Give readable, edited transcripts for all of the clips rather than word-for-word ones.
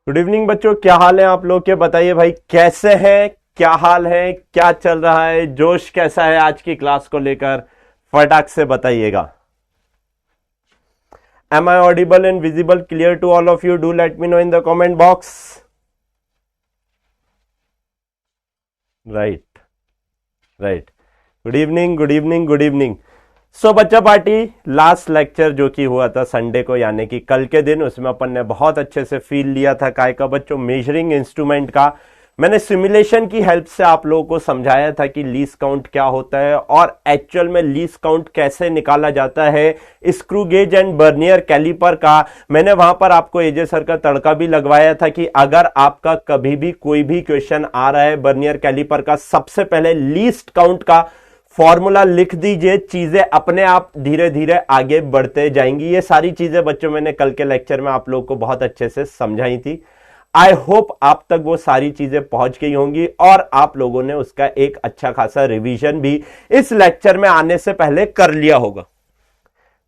Good evening बच्चों, क्या हाल है आप लोग के? बताइए भाई, कैसे हैं, क्या हाल है, क्या चल रहा है, जोश कैसा है आज की क्लास को लेकर? फटाक से बताइएगा। Am I audible and visible clear to all of you? Do let me know in the comment box. Right right. Good evening, good evening, good evening. So बच्चा पार्टी, लास्ट लेक्चर जो कि हुआ था संडे को यानी कि कल के दिन, उसमें अपन ने बहुत अच्छे से फील लिया था काय का बच्चों, मेजरिंग इंस्ट्रूमेंट का। मैंने सिमुलेशन की हेल्प से आप लोगों को समझाया था कि लीस्ट काउंट क्या होता है और एक्चुअल में लीस्ट काउंट कैसे निकाला जाता है screw gauge and Vernier caliper का। मैंने वहां पर आपको एजे सर का तड़का भी लगवाया था कि अगर आपका कभी भी कोई भी क्वेश्चन आ रहा है बर्नियर कैलिपर का, सबसे पहले लीस्ट काउंट का फॉर्मूला लिख दीजिए, चीजें अपने आप धीरे धीरे आगे बढ़ते जाएंगी। ये सारी चीजें बच्चों मैंने कल के लेक्चर में आप लोगों को बहुत अच्छे से समझाई थी। आई होप आप तक वो सारी चीजें पहुंच गई होंगी और आप लोगों ने उसका एक अच्छा खासा रिवीजन भी इस लेक्चर में आने से पहले कर लिया होगा।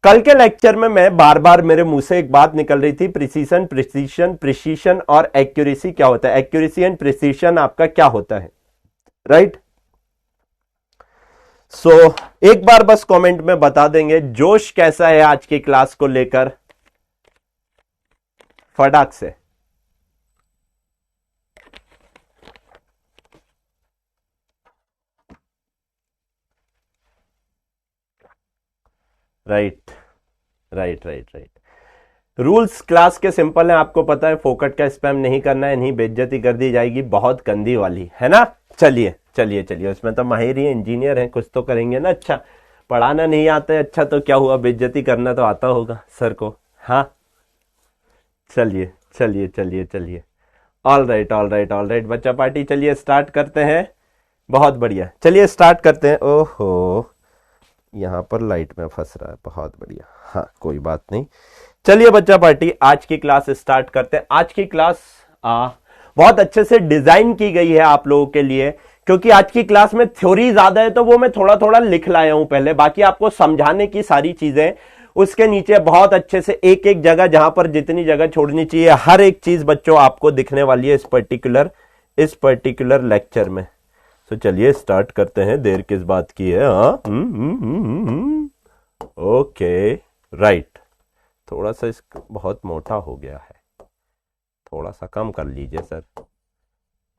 कल के लेक्चर में मैं बार बार मेरे मुंह से एक बात निकल रही थी, प्रिसीशन, प्रिसीशन, प्रिसीशन और एक्यूरेसी क्या होता है, एक्यूरेसी एंड प्रिसीशन आपका क्या होता है, राइट? सो एक बार बस कमेंट में बता देंगे जोश कैसा है आज की क्लास को लेकर, फटाक से। Right right right right. Rules class के सिंपल हैं, आपको पता है, फोकट का स्पैम नहीं करना है, नहीं बेइज्जती कर दी जाएगी, बहुत गंदी वाली, है ना? चलिए चलिए चलिए, उसमें तो माहिर ही इंजीनियर हैं, कुछ तो करेंगे ना। अच्छा, पढ़ाना नहीं आता है, अच्छा तो क्या हुआ, बेइज्जती करना तो आता होगा सर को। हाँ, चलिए चलिए चलिए चलिए। All right all right all right बच्चा पार्टी, चलिए स्टार्ट करते हैं। बहुत बढ़िया, चलिए स्टार्ट करते हैं। ओहो, यहां पर लाइट में फंस रहा है, बहुत बढ़िया। हाँ, कोई बात नहीं। चलिए बच्चा पार्टी, आज की क्लास स्टार्ट करते हैं। आज की क्लास बहुत अच्छे से डिजाइन की गई है आप लोगों के लिए, क्योंकि आज की क्लास में थ्योरी ज्यादा है तो वो मैं थोड़ा थोड़ा लिख लाया हूं पहले, बाकी आपको समझाने की सारी चीजें उसके नीचे बहुत अच्छे से एक एक जगह, जहां पर जितनी जगह छोड़नी चाहिए, हर एक चीज बच्चों आपको दिखने वाली है इस पर्टिकुलर लेक्चर में। तो चलिए स्टार्ट करते हैं, देर किस बात की है। हाँ, ओके, राइट। थोड़ा सा बहुत मोटा हो गया है, थोड़ा सा कम कर लीजिए सर,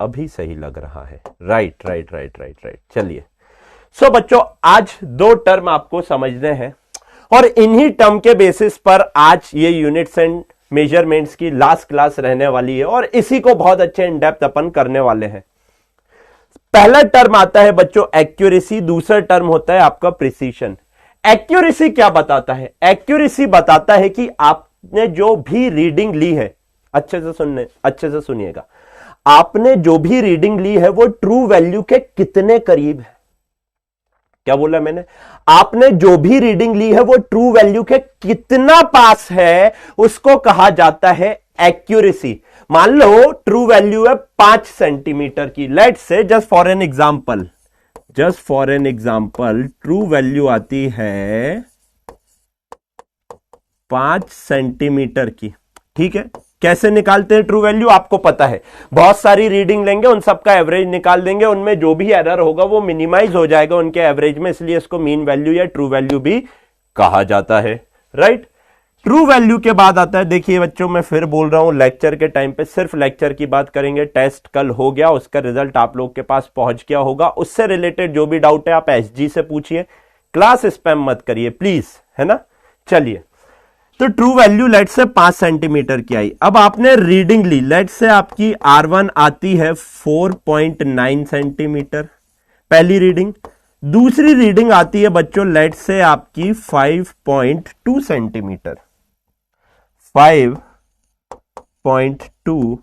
अभी सही लग रहा है। Right right right right right. चलिए, सो बच्चों आज दो टर्म आपको समझने हैं और इन्हीं टर्म के बेसिस पर आज ये यूनिट्स एंड मेजरमेंट्स की लास्ट क्लास रहने वाली है और इसी को बहुत अच्छे इन डेप्थ अपन करने वाले हैं। पहला टर्म आता है बच्चों एक्यूरेसी, दूसरा टर्म होता है आपका प्रिसीशन। एक्यूरेसी क्या बताता है? एक्यूरेसी बताता है कि आपने जो भी रीडिंग ली है, अच्छे से सुनिएगा, आपने जो भी रीडिंग ली है वो ट्रू वैल्यू के कितने करीब है। क्या बोला मैंने? आपने जो भी रीडिंग ली है वो ट्रू वैल्यू के कितना पास है, उसको कहा जाता है एक्यूरेसी। मान लो ट्रू वैल्यू है 5 सेंटीमीटर की, let's say just for an example true value आती है 5 सेंटीमीटर की। ठीक है, कैसे निकालते हैं ट्रू वैल्यू आपको पता है, बहुत सारी रीडिंग लेंगे, उन सबका एवरेज निकाल देंगे, उनमें जो भी एरर होगा वो मिनिमाइज हो जाएगा उनके एवरेज में, इसलिए इसको मीन वैल्यू या ट्रू वैल्यू भी कहा जाता है। राइट, ट्रू वैल्यू के बाद आता है, देखिए बच्चों मैं फिर बोल रहा हूं, लेक्चर के टाइम पे सिर्फ लेक्चर की बात करेंगे। टेस्ट कल हो गया, उसका रिजल्ट आप लोग के पास पहुंच गया होगा, उससे रिलेटेड जो भी डाउट है आप एसजी से पूछिए, क्लास स्पैम मत करिए प्लीज, है ना? चलिए, तो ट्रू वैल्यू लेट से 5 सेंटीमीटर की आई। अब आपने रीडिंग ली, लेट से आपकी R1 आती है 4.9 सेंटीमीटर, पहली रीडिंग। दूसरी रीडिंग आती है बच्चों लेट से आपकी 5.2 सेंटीमीटर, 5.2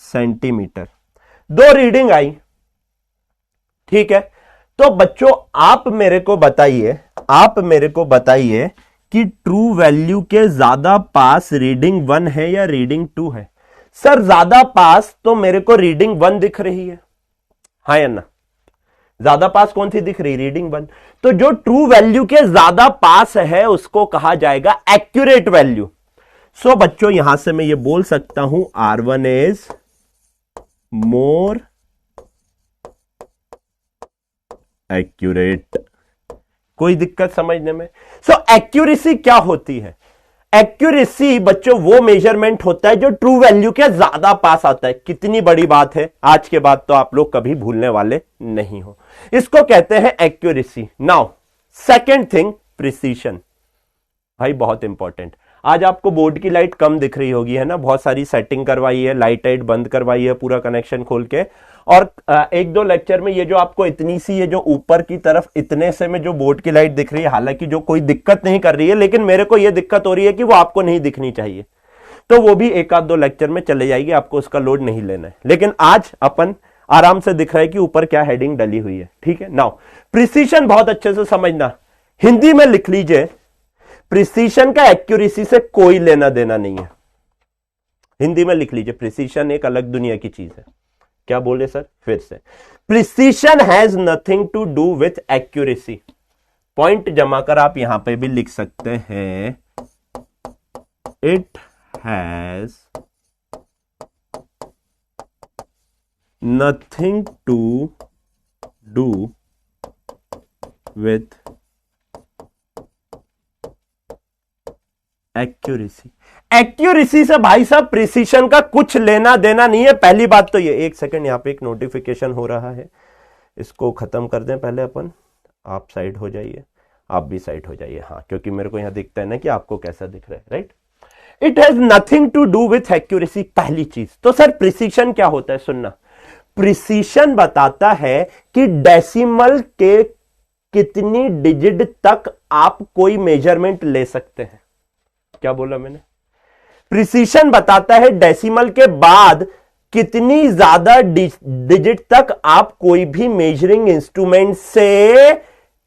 सेंटीमीटर, दो रीडिंग आई। ठीक है, तो बच्चों आप मेरे को बताइए कि ट्रू वैल्यू के ज्यादा पास रीडिंग 1 है या रीडिंग 2 है? सर ज्यादा पास तो मेरे को रीडिंग 1 दिख रही है, हाँ या ना? ज्यादा पास कौन सी दिख रही? रीडिंग 1। तो जो ट्रू वैल्यू के ज्यादा पास है उसको कहा जाएगा एक्यूरेट वैल्यू। सो बच्चों यहां से मैं ये बोल सकता हूं R1 इज मोर एक्यूरेट। कोई दिक्कत समझने में? सो एक्यूरेसी क्या होती है? एक्यूरेसी बच्चों वो मेजरमेंट होता है जो ट्रू वैल्यू के ज्यादा पास आता है। कितनी बड़ी बात है, आज के बाद तो आप लोग कभी भूलने वाले नहीं हो। इसको कहते हैं accuracy. Now second thing, precision. भाई बहुत इंपॉर्टेंट। आज आपको बोर्ड की लाइट कम दिख रही होगी, है ना? बहुत सारी सेटिंग करवाई है, लाइट टाइट बंद करवाई है, पूरा कनेक्शन खोल के। और एक दो लेक्चर में ये जो आपको इतनी सी, ये जो ऊपर की तरफ इतने से में जो बोर्ड की लाइट दिख रही है, हालांकि जो कोई दिक्कत नहीं कर रही है, लेकिन मेरे को ये दिक्कत हो रही है कि वो आपको नहीं दिखनी चाहिए, तो वो भी एक आध दो लेक्चर में चले जाएगी, आपको उसका लोड नहीं लेना है। लेकिन आज अपन आराम से दिख रहा है कि ऊपर क्या हेडिंग डली हुई है, ठीक है? नाउ प्रिसीशन बहुत अच्छे से समझना, हिंदी में लिख लीजिए, प्रिसीशन का एक्यूरेसी से कोई लेना देना नहीं है। हिंदी में लिख लीजिए, प्रिसीशन एक अलग दुनिया की चीज है। क्या बोले सर? फिर से, precision has nothing to do with accuracy. Point जमा कर आप यहां पे भी लिख सकते हैं, it has nothing to do with accuracy. Accuracy से भाई साहब प्रिसीशन का कुछ लेना देना नहीं है। पहली बात तो ये, एक सेकंड, यहां पे एक नोटिफिकेशन हो रहा है, इसको खत्म कर दें पहले अपन। आप साइड हो जाइए, आप भी साइड हो जाइए, हाँ, क्योंकि मेरे को यहां दिखता है ना कि आपको कैसा दिख रहा है, right? It has nothing to do with accuracy, पहली चीज। तो सर प्रिसीशन क्या होता है? सुनना, प्रिसीशन बताता है कि डेसिमल के कितनी डिजिट तक आप कोई मेजरमेंट ले सकते हैं। क्या बोला मैंने? प्रिसीशन बताता है डेसिमल के बाद कितनी ज्यादा डिजिट तक आप कोई भी मेजरिंग इंस्ट्रूमेंट से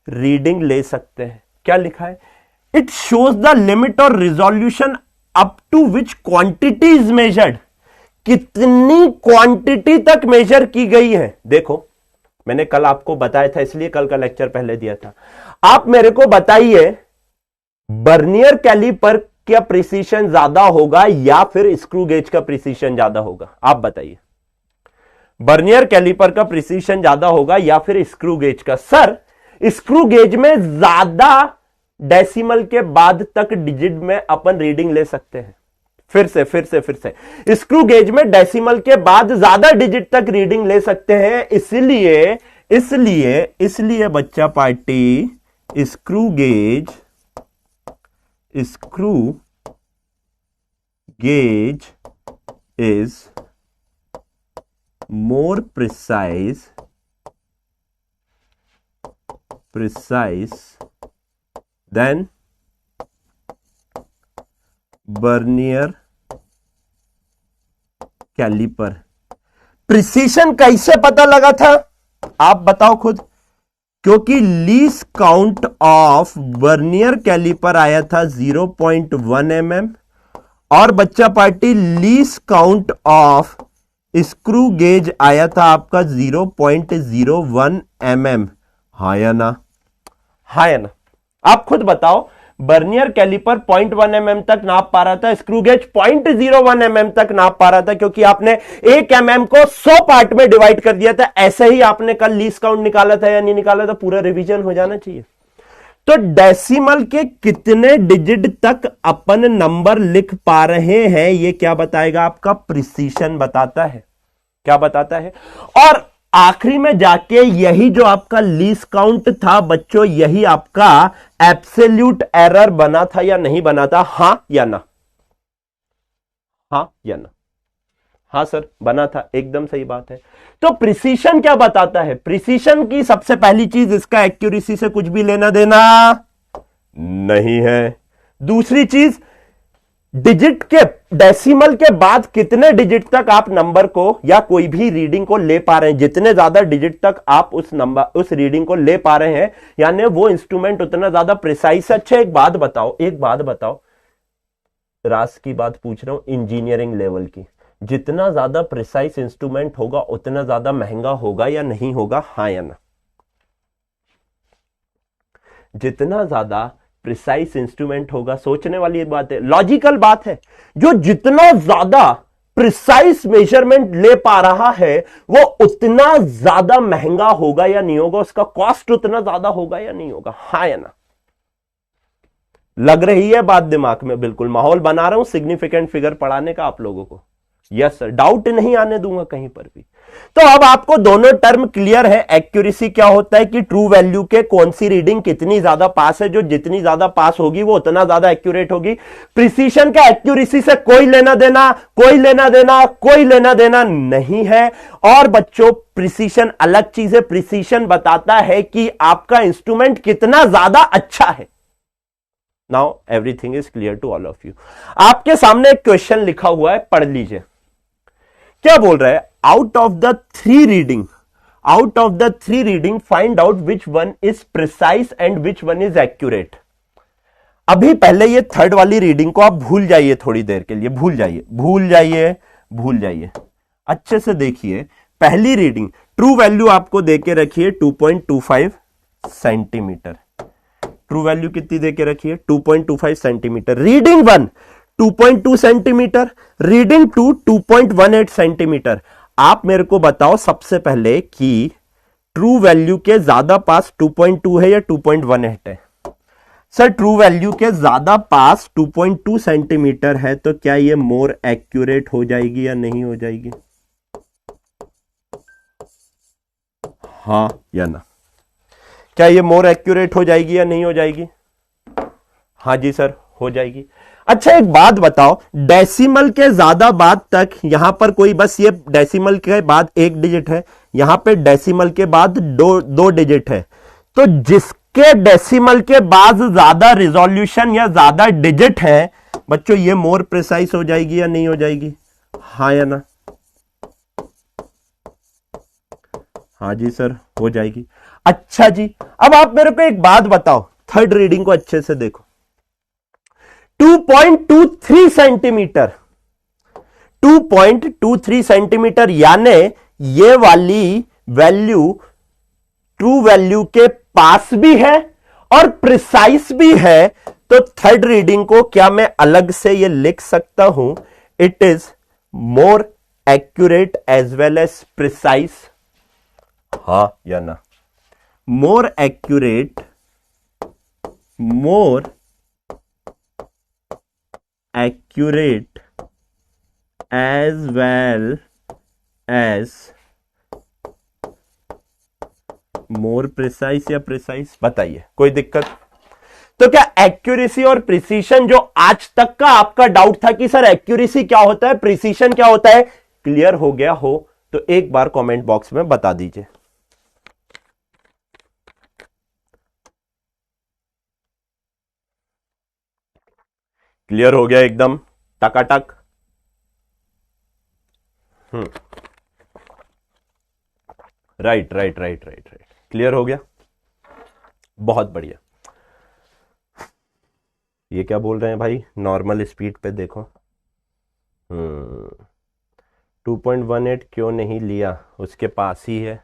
रीडिंग ले सकते हैं। क्या लिखा है? इट शोज द लिमिट और resolution up to which quantity is measured. कितनी क्वांटिटी तक मेजर की गई है। देखो, मैंने कल आपको बताया था, इसलिए कल का लेक्चर पहले दिया था। आप मेरे को बताइए, बर्नियर कैलिपर क्या प्रिसीशन ज्यादा होगा या फिर स्क्रू गेज का प्रिसीशन ज्यादा होगा? आप बताइए, बर्नियर कैलिपर का प्रिसीशन ज्यादा होगा या फिर स्क्रू गेज का? सर स्क्रू गेज में ज्यादा डेसिमल के बाद तक डिजिट में अपन रीडिंग ले सकते हैं। फिर से स्क्रू गेज में डेसिमल के बाद ज्यादा डिजिट तक रीडिंग ले सकते हैं। इसलिए बच्चा party, screw gauge is more precise than Vernier caliper. Precision कैसे पता लगा था? आप बताओ खुद। क्योंकि least count of Vernier caliper आया था 0.1 mm और बच्चा party least count of screw gauge आया था आपका 0.01 mm। हाँ या ना? हाँ या ना? आप खुद बताओ। बर्नियर कैलिपर 0.1 mm तक नाप पा रहा था, स्क्रू गेज 0.01 mm तक नाप पा रहा था, क्योंकि आपने 1 mm को 100 पार्ट में डिवाइड कर दिया था। ऐसे ही आपने कल लीस्ट काउंट निकाला था या नहीं निकाला था? पूरा रिवीजन हो जाना चाहिए। तो डेसिमल के कितने डिजिट तक अपन नंबर लिख पा रहे हैं, ये क्या बताएगा? आपका प्रिसीशन बताता है। क्या बताता है? और आखिरी में जाके यही जो आपका लीस्ट काउंट था बच्चों, यही आपका एब्सोल्यूट एरर बना था या नहीं बना था? हां या ना? हाँ या ना? हाँ सर, बना था, एकदम सही बात है। तो प्रिसीशन क्या बताता है? प्रिसीशन की सबसे पहली चीज, इसका एक्यूरेसी से कुछ भी लेना देना नहीं है। दूसरी चीज, डिजिट के, डेसिमल के बाद कितने डिजिट तक आप नंबर को या कोई भी रीडिंग को ले पा रहे हैं। जितने ज्यादा डिजिट तक आप उस नंबर, उस रीडिंग को ले पा रहे हैं, यानी वो इंस्ट्रूमेंट उतना ज्यादा प्रिसाइज है। अच्छा एक बात बताओ, रास की बात पूछ रहा हूं, इंजीनियरिंग लेवल की। जितना ज्यादा प्रिसाइज इंस्ट्रूमेंट होगा उतना ज्यादा महंगा होगा या नहीं होगा? हाँ या ना? जितना ज्यादा प्रिसाइज इंस्ट्रूमेंट होगा। सोचने वाली बात है, लॉजिकल बात है। जो जितना ज्यादा प्रिसाइज मेजरमेंट ले पा रहा है वो उतना ज्यादा महंगा होगा या नहीं होगा, उसका कॉस्ट उतना ज्यादा होगा या नहीं होगा, हाँ या ना? लग रही है बात दिमाग में? बिल्कुल माहौल बना रहा हूं सिग्निफिकेंट फिगर पढ़ाने का आप लोगों को। यस सर, डाउट नहीं आने दूंगा कहीं पर भी। तो अब आपको दोनों टर्म क्लियर है। एक्यूरेसी क्या होता है कि ट्रू वैल्यू के कौन सी रीडिंग कितनी ज्यादा पास है, जो जितनी ज्यादा पास होगी वो उतना ज्यादा एक्यूरेट होगी। प्रिसीशन का एक्यूरेसी से कोई लेना देना, कोई लेना देना, कोई लेना देना नहीं है। और बच्चों प्रिसीशन अलग चीज है, प्रिसीशन बताता है कि आपका इंस्ट्रूमेंट कितना ज्यादा अच्छा है। Now everything is clear to all of you. आपके सामने एक क्वेश्चन लिखा हुआ है, पढ़ लीजिए। क्या बोल रहा है? Out of the three reading find out which one is precise and which one is accurate. अभी पहले ये थर्ड वाली रीडिंग को आप भूल जाइए, थोड़ी देर के लिए भूल जाइए। अच्छे से देखिए। पहली रीडिंग ट्रू वैल्यू आपको देके रखिए 2.25 सेंटीमीटर। ट्रू वैल्यू कितनी देके रखिए? 2.25 centimetre. Reading 1 2.2 centimetre, reading 2 2.18 centimetre. आप मेरे को बताओ सबसे पहले कि ट्रू वैल्यू के ज्यादा पास 2.2 है या 2.18 है? सर ट्रू वैल्यू के ज्यादा पास 2.2 सेंटीमीटर है, तो क्या ये मोर एक्यूरेट हो जाएगी या नहीं हो जाएगी? हाँ या ना? क्या ये मोर एक्यूरेट हो जाएगी या नहीं हो जाएगी? हाँ जी सर, हो जाएगी। अच्छा एक बात बताओ, डेसिमल के ज्यादा बाद तक यहां पर कोई, बस ये डेसिमल के बाद एक डिजिट है, यहां पे डेसिमल के बाद दो डिजिट है, तो जिसके डेसिमल के बाद ज्यादा रिजोल्यूशन या ज्यादा डिजिट है बच्चों, ये मोर प्रिसाइज हो जाएगी या नहीं हो जाएगी? हाँ या ना? हाँ जी सर, हो जाएगी। अच्छा जी, अब आप मेरे को एक बात बताओ, थर्ड रीडिंग को अच्छे से देखो। 2.23 सेंटीमीटर, 2.23 सेंटीमीटर, यानी ये वाली वैल्यू ट्रू वैल्यू के पास भी है और प्रिसाइज भी है। तो थर्ड रीडिंग को क्या मैं अलग से ये लिख सकता हूं? It is more accurate as well as precise. हाँ या ना? More accurate as well as more precise या precise? बताइए, कोई दिक्कत? तो क्या एक्यूरेसी और प्रिसीशन, जो आज तक का आपका डाउट था कि सर एक्यूरेसी क्या होता है, प्रिसीशन क्या होता है, क्लियर हो गया हो तो एक बार कमेंट बॉक्स में बता दीजिए। क्लियर हो गया एकदम टकाटक? राइट, क्लियर हो गया, बहुत बढ़िया। ये क्या बोल रहे हैं भाई? नॉर्मल स्पीड पे देखो। 2.18 क्यों नहीं लिया? उसके पास ही है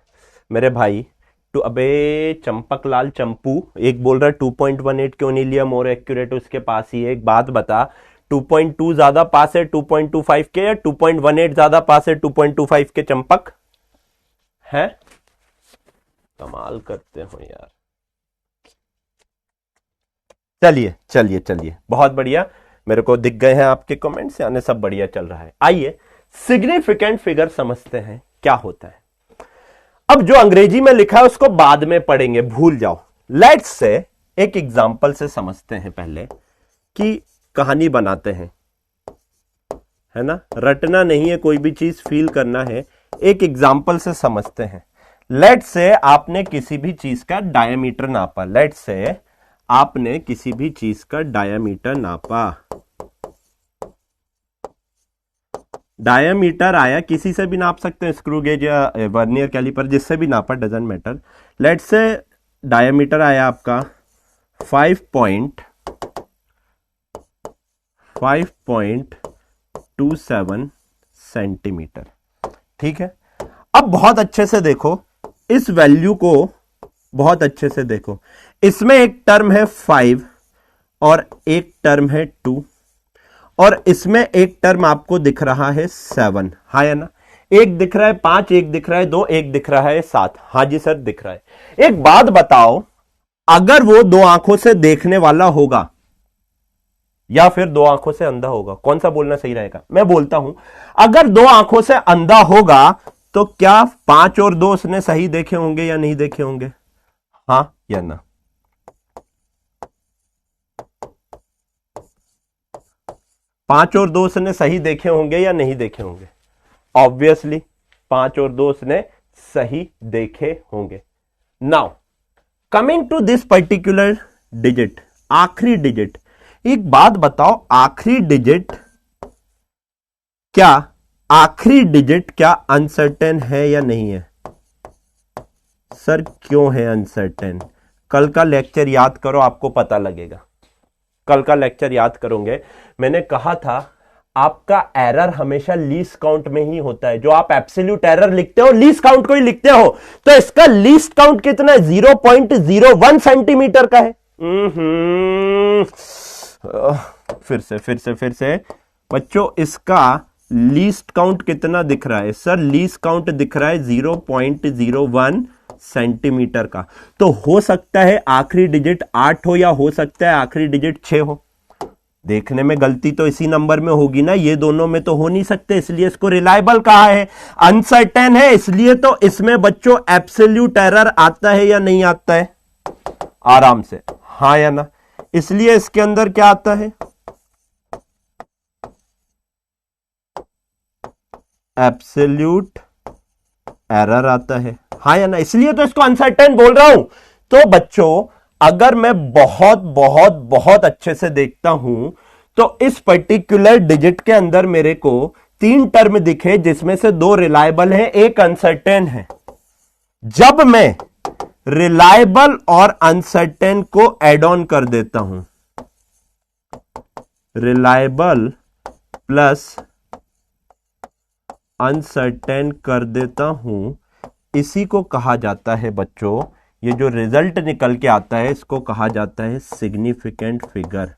मेरे भाई। अबे चंपकलाल चंपू, एक बोल रहा है 2.18 क्यों नहीं लिया, मोर एक्यूरेट उसके पास ही है। एक बात बता, 2.2 ज्यादा पास है 2.25 के या 2.18 ज्यादा पास है 2.25 के? चंपक है, कमाल करते हो यार। चलिए, बहुत बढ़िया, मेरे को दिख गए हैं आपके कमेंट्स, यानी सब बढ़िया चल रहा है। आइए सिग्निफिकेंट फिगर समझते हैं क्या होता है। अब जो अंग्रेजी में लिखा है उसको बाद में पढ़ेंगे, भूल जाओ। लेट्स से एक एग्जांपल से समझते हैं पहले, कि कहानी बनाते हैं, है ना? रटना नहीं है, कोई भी चीज फील करना है। एक एग्जांपल से समझते हैं। लेट्स से आपने किसी भी चीज का डायमीटर नापा। लेट्स से आपने किसी भी चीज का डायमीटर नापा। डायमीटर आया, किसी से भी नाप सकते हैं, स्क्रू गेज या वर्नियर कैलिपर, जिससे भी नापा, doesn't matter. Let's say diameter आया आपका 5.27 सेंटीमीटर। ठीक है, अब बहुत अच्छे से देखो इस वैल्यू को, बहुत अच्छे से देखो। इसमें एक टर्म है 5 और एक टर्म है 2 और इसमें एक टर्म आपको दिख रहा है 7, हाँ या ना? एक दिख रहा है 5, एक दिख रहा है 2, एक दिख रहा है 7। हाँ जी सर दिख रहा है। एक बात बताओ, अगर वो दो आंखों से देखने वाला होगा या फिर दो आंखों से अंधा होगा, कौन सा बोलना सही रहेगा? मैं बोलता हूं, अगर दो आंखों से अंधा होगा तो क्या 5 और 2 उसने सही देखे होंगे या नहीं देखे होंगे? हाँ या ना? 5 और 2 उसने सही देखे होंगे या नहीं देखे होंगे? ऑब्वियसली 5 और 2 उसने सही देखे होंगे। Now coming to this particular digit, आखिरी डिजिट, एक बात बताओ, आखिरी डिजिट क्या अनसर्टेन है या नहीं है? सर क्यों है अनसर्टेन? कल का लेक्चर याद करो, आपको पता लगेगा। कल का लेक्चर याद करोगे, मैंने कहा था आपका एरर हमेशा लीस्ट काउंट में ही होता है। जो आप एब्सोल्यूट एरर लिखते हो लीस्ट काउंट को ही लिखते हो, तो इसका लीस्ट काउंट कितना है? 0.01 सेंटीमीटर का है। फिर से बच्चों, इसका लीस्ट काउंट कितना दिख रहा है? सर लीस्ट काउंट दिख रहा है 0.01 सेंटीमीटर का। तो हो सकता है आखिरी डिजिट 8 हो या हो सकता है आखिरी डिजिट 6 हो। देखने में गलती तो इसी नंबर में होगी ना, ये दोनों में तो हो नहीं सकते, इसलिए इसको रिलायबल कहा है। अनसर्टेन है इसलिए तो इसमें बच्चों एब्सोल्यूट एरर आता है या नहीं आता है? आराम से हाँ या ना? इसलिए इसके अंदर क्या आता है? एब्सोल्यूट एरर आता है, हाँ या ना? इसलिए तो इसको अनसर्टेन बोल रहा हूं। तो बच्चों अगर मैं बहुत बहुत बहुत अच्छे से देखता हूं तो इस पर्टिकुलर डिजिट के अंदर मेरे को 3 टर्म दिखे, जिसमें से 2 रिलायबल हैं, एक अनसर्टेन है। जब मैं रिलायबल और अनसर्टेन को एड ऑन कर देता हूं, रिलायबल प्लस अनसर्टेन कर देता हूं, इसी को कहा जाता है बच्चों, ये जो रिजल्ट निकल के आता है इसको कहा जाता है सिग्निफिकेंट फिगर।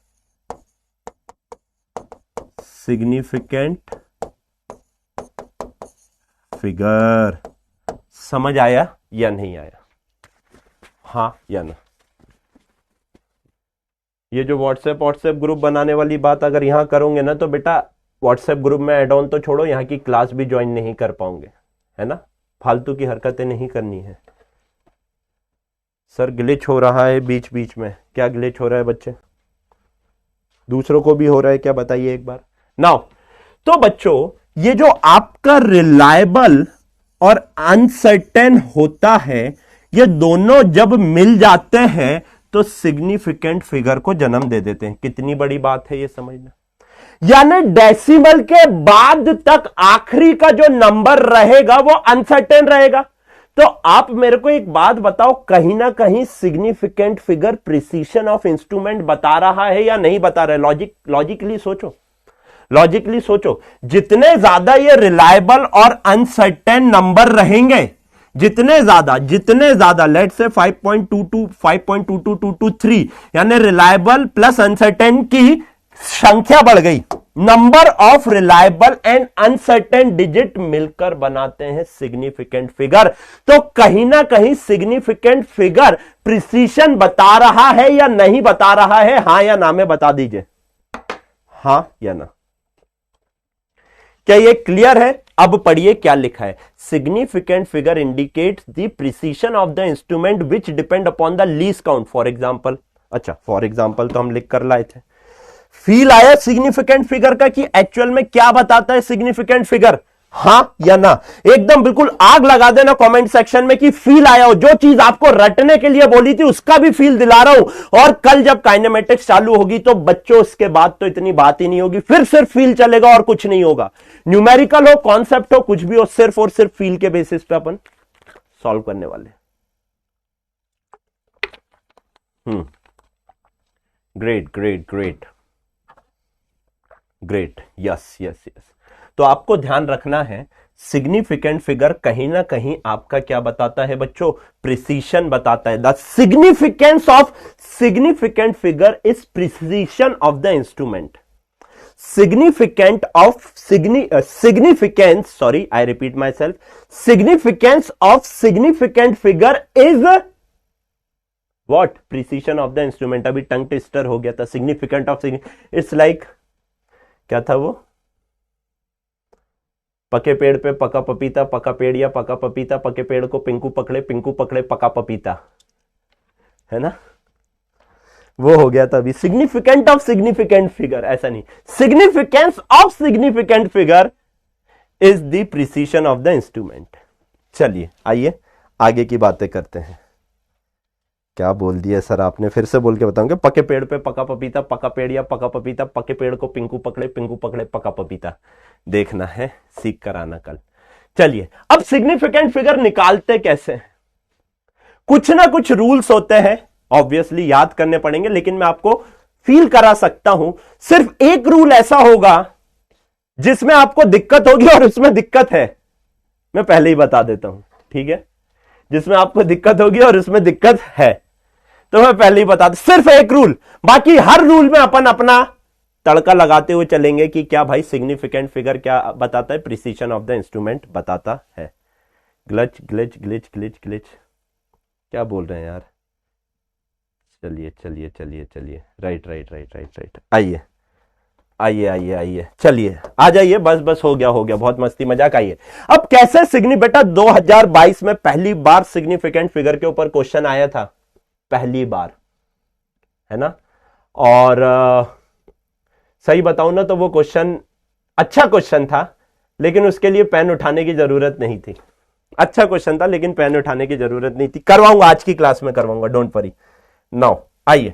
सिग्निफिकेंट फिगर समझ आया या नहीं आया? हाँ या ना? ये जो व्हाट्सएप ग्रुप बनाने वाली बात अगर यहां करोगे ना तो बेटा व्हाट्सएप ग्रुप में एड ऑन तो छोड़ो, यहां की क्लास भी ज्वाइन नहीं कर पाओगे, है ना? फालतू की हरकतें नहीं करनी है। सर ग्लिच हो रहा है बीच बीच में, क्या ग्लिच हो रहा है बच्चे? दूसरों को भी हो रहा है क्या, बताइए एक बार। नाउ तो बच्चों ये जो आपका रिलायबल और अनसर्टेन होता है, ये दोनों जब मिल जाते हैं तो सिग्निफिकेंट फिगर को जन्म दे देते हैं। कितनी बड़ी बात है ये समझना। यानी डेसिमल के बाद तक आखिरी का जो नंबर रहेगा वो अनसर्टेन रहेगा। तो आप मेरे को एक बात बताओ, कहीं ना कहीं significant figure precision of instrument बता रहा है या नहीं बता रहा है? लॉजिकली सोचो, जितने ज्यादा ये रिलायबल और अनसर्टेन नंबर रहेंगे, जितने ज्यादा लेट्स से 5.22 5.22223 यानी रिलायबल प्लस अनसर्टेन की संख्या बढ़ गई, number of reliable and uncertain digit मिलकर बनाते हैं सिग्निफिकेंट फिगर। तो कहीं ना कहीं सिग्निफिकेंट फिगर प्रिसीशन बता रहा है या नहीं बता रहा है? हां या ना में बता दीजिए, हां या ना? क्या ये क्लियर है? अब पढ़िए क्या लिखा है। Significant figure indicates the precision of the instrument which depend upon the least count. For example, अच्छा फॉर एग्जाम्पल तो हम लिख कर लाए थे। फील आया सिग्निफिकेंट फिगर का कि एक्चुअल में क्या बताता है सिग्निफिकेंट फिगर? हां या ना? एकदम बिल्कुल आग लगा देना कमेंट सेक्शन में कि फील आया हो। जो चीज आपको रटने के लिए बोली थी उसका भी फील दिला रहा हूं। और कल जब काइनेमेटिक्स चालू होगी तो बच्चों उसके बाद तो इतनी बात ही नहीं होगी, फिर सिर्फ फील चलेगा और कुछ नहीं होगा। न्यूमेरिकल हो, कॉन्सेप्ट हो, कुछ भी हो, सिर्फ और सिर्फ फील के बेसिस पे अपन सॉल्व करने वाले। Great great great great, yes yes yes. तो आपको ध्यान रखना है सिग्निफिकेंट फिगर कहीं ना कहीं आपका क्या बताता है बच्चों, प्रिसीशन बताता है। The significance of significant figure is precision of the instrument. significance, sorry, I repeat myself, significance of significant figure is what? Precision of the instrument। अभी टंग ट्विस्टर हो गया था। significant of it's like क्या था वो, पके पेड़ पे पका पपीता, पका पेड़ या पका पपीता, पके पेड़ को पिंकू पकड़े, पिंकू पकड़े पका पपीता, है ना, वो हो गया था अभी। सिग्निफिकेंट ऑफ सिग्निफिकेंट फिगर, ऐसा नहीं, significance of significant figure is the precision of the instrument. चलिए आइए आगे की बातें करते हैं। क्या बोल दिया सर आपने, फिर से बोल के बताऊंगे। पके पेड़ पे पका पपीता, पका पेड़ या पका पपीता, पके पेड़ को पिंकू पकड़े, पिंकू पकड़े पका पपीता। देखना है, सीख कर आना कल। चलिए अब सिग्निफिकेंट फिगर निकालते कैसे, कुछ ना कुछ रूल्स होते हैं, ऑब्वियसली याद करने पड़ेंगे, लेकिन मैं आपको फील करा सकता हूं। सिर्फ एक रूल ऐसा होगा जिसमें आपको दिक्कत होगी और उसमें दिक्कत है, मैं पहले ही बता देता हूं, ठीक है। जिसमें आपको दिक्कत होगी और उसमें दिक्कत है, तो मैं पहले ही बता दूं, सिर्फ एक रूल। बाकी हर रूल में अपन अपना तड़का लगाते हुए चलेंगे कि क्या भाई सिग्निफिकेंट फिगर क्या बताता है, प्रिसीशन ऑफ द इंस्ट्रूमेंट बताता है। Glitch glitch glitch glitch glitch, क्या बोल रहे हैं यार। चलिए चलिए चलिए चलिए, right right right right right, आइए आइए आइए आइए, चलिए आ जाइए, बस बस हो गया, बहुत मस्ती मजाक। आइए अब कैसे बेटा 2022 में पहली बार सिग्निफिकेंट फिगर के ऊपर क्वेश्चन आया था, पहली बार, है ना। और सही बताऊं ना तो वो क्वेश्चन अच्छा क्वेश्चन था, लेकिन उसके लिए पेन उठाने की जरूरत नहीं थी। अच्छा क्वेश्चन था लेकिन पेन उठाने की जरूरत नहीं थी। करवाऊंगा, आज की क्लास में करवाऊंगा, डोंट वरी। नाउ आइए,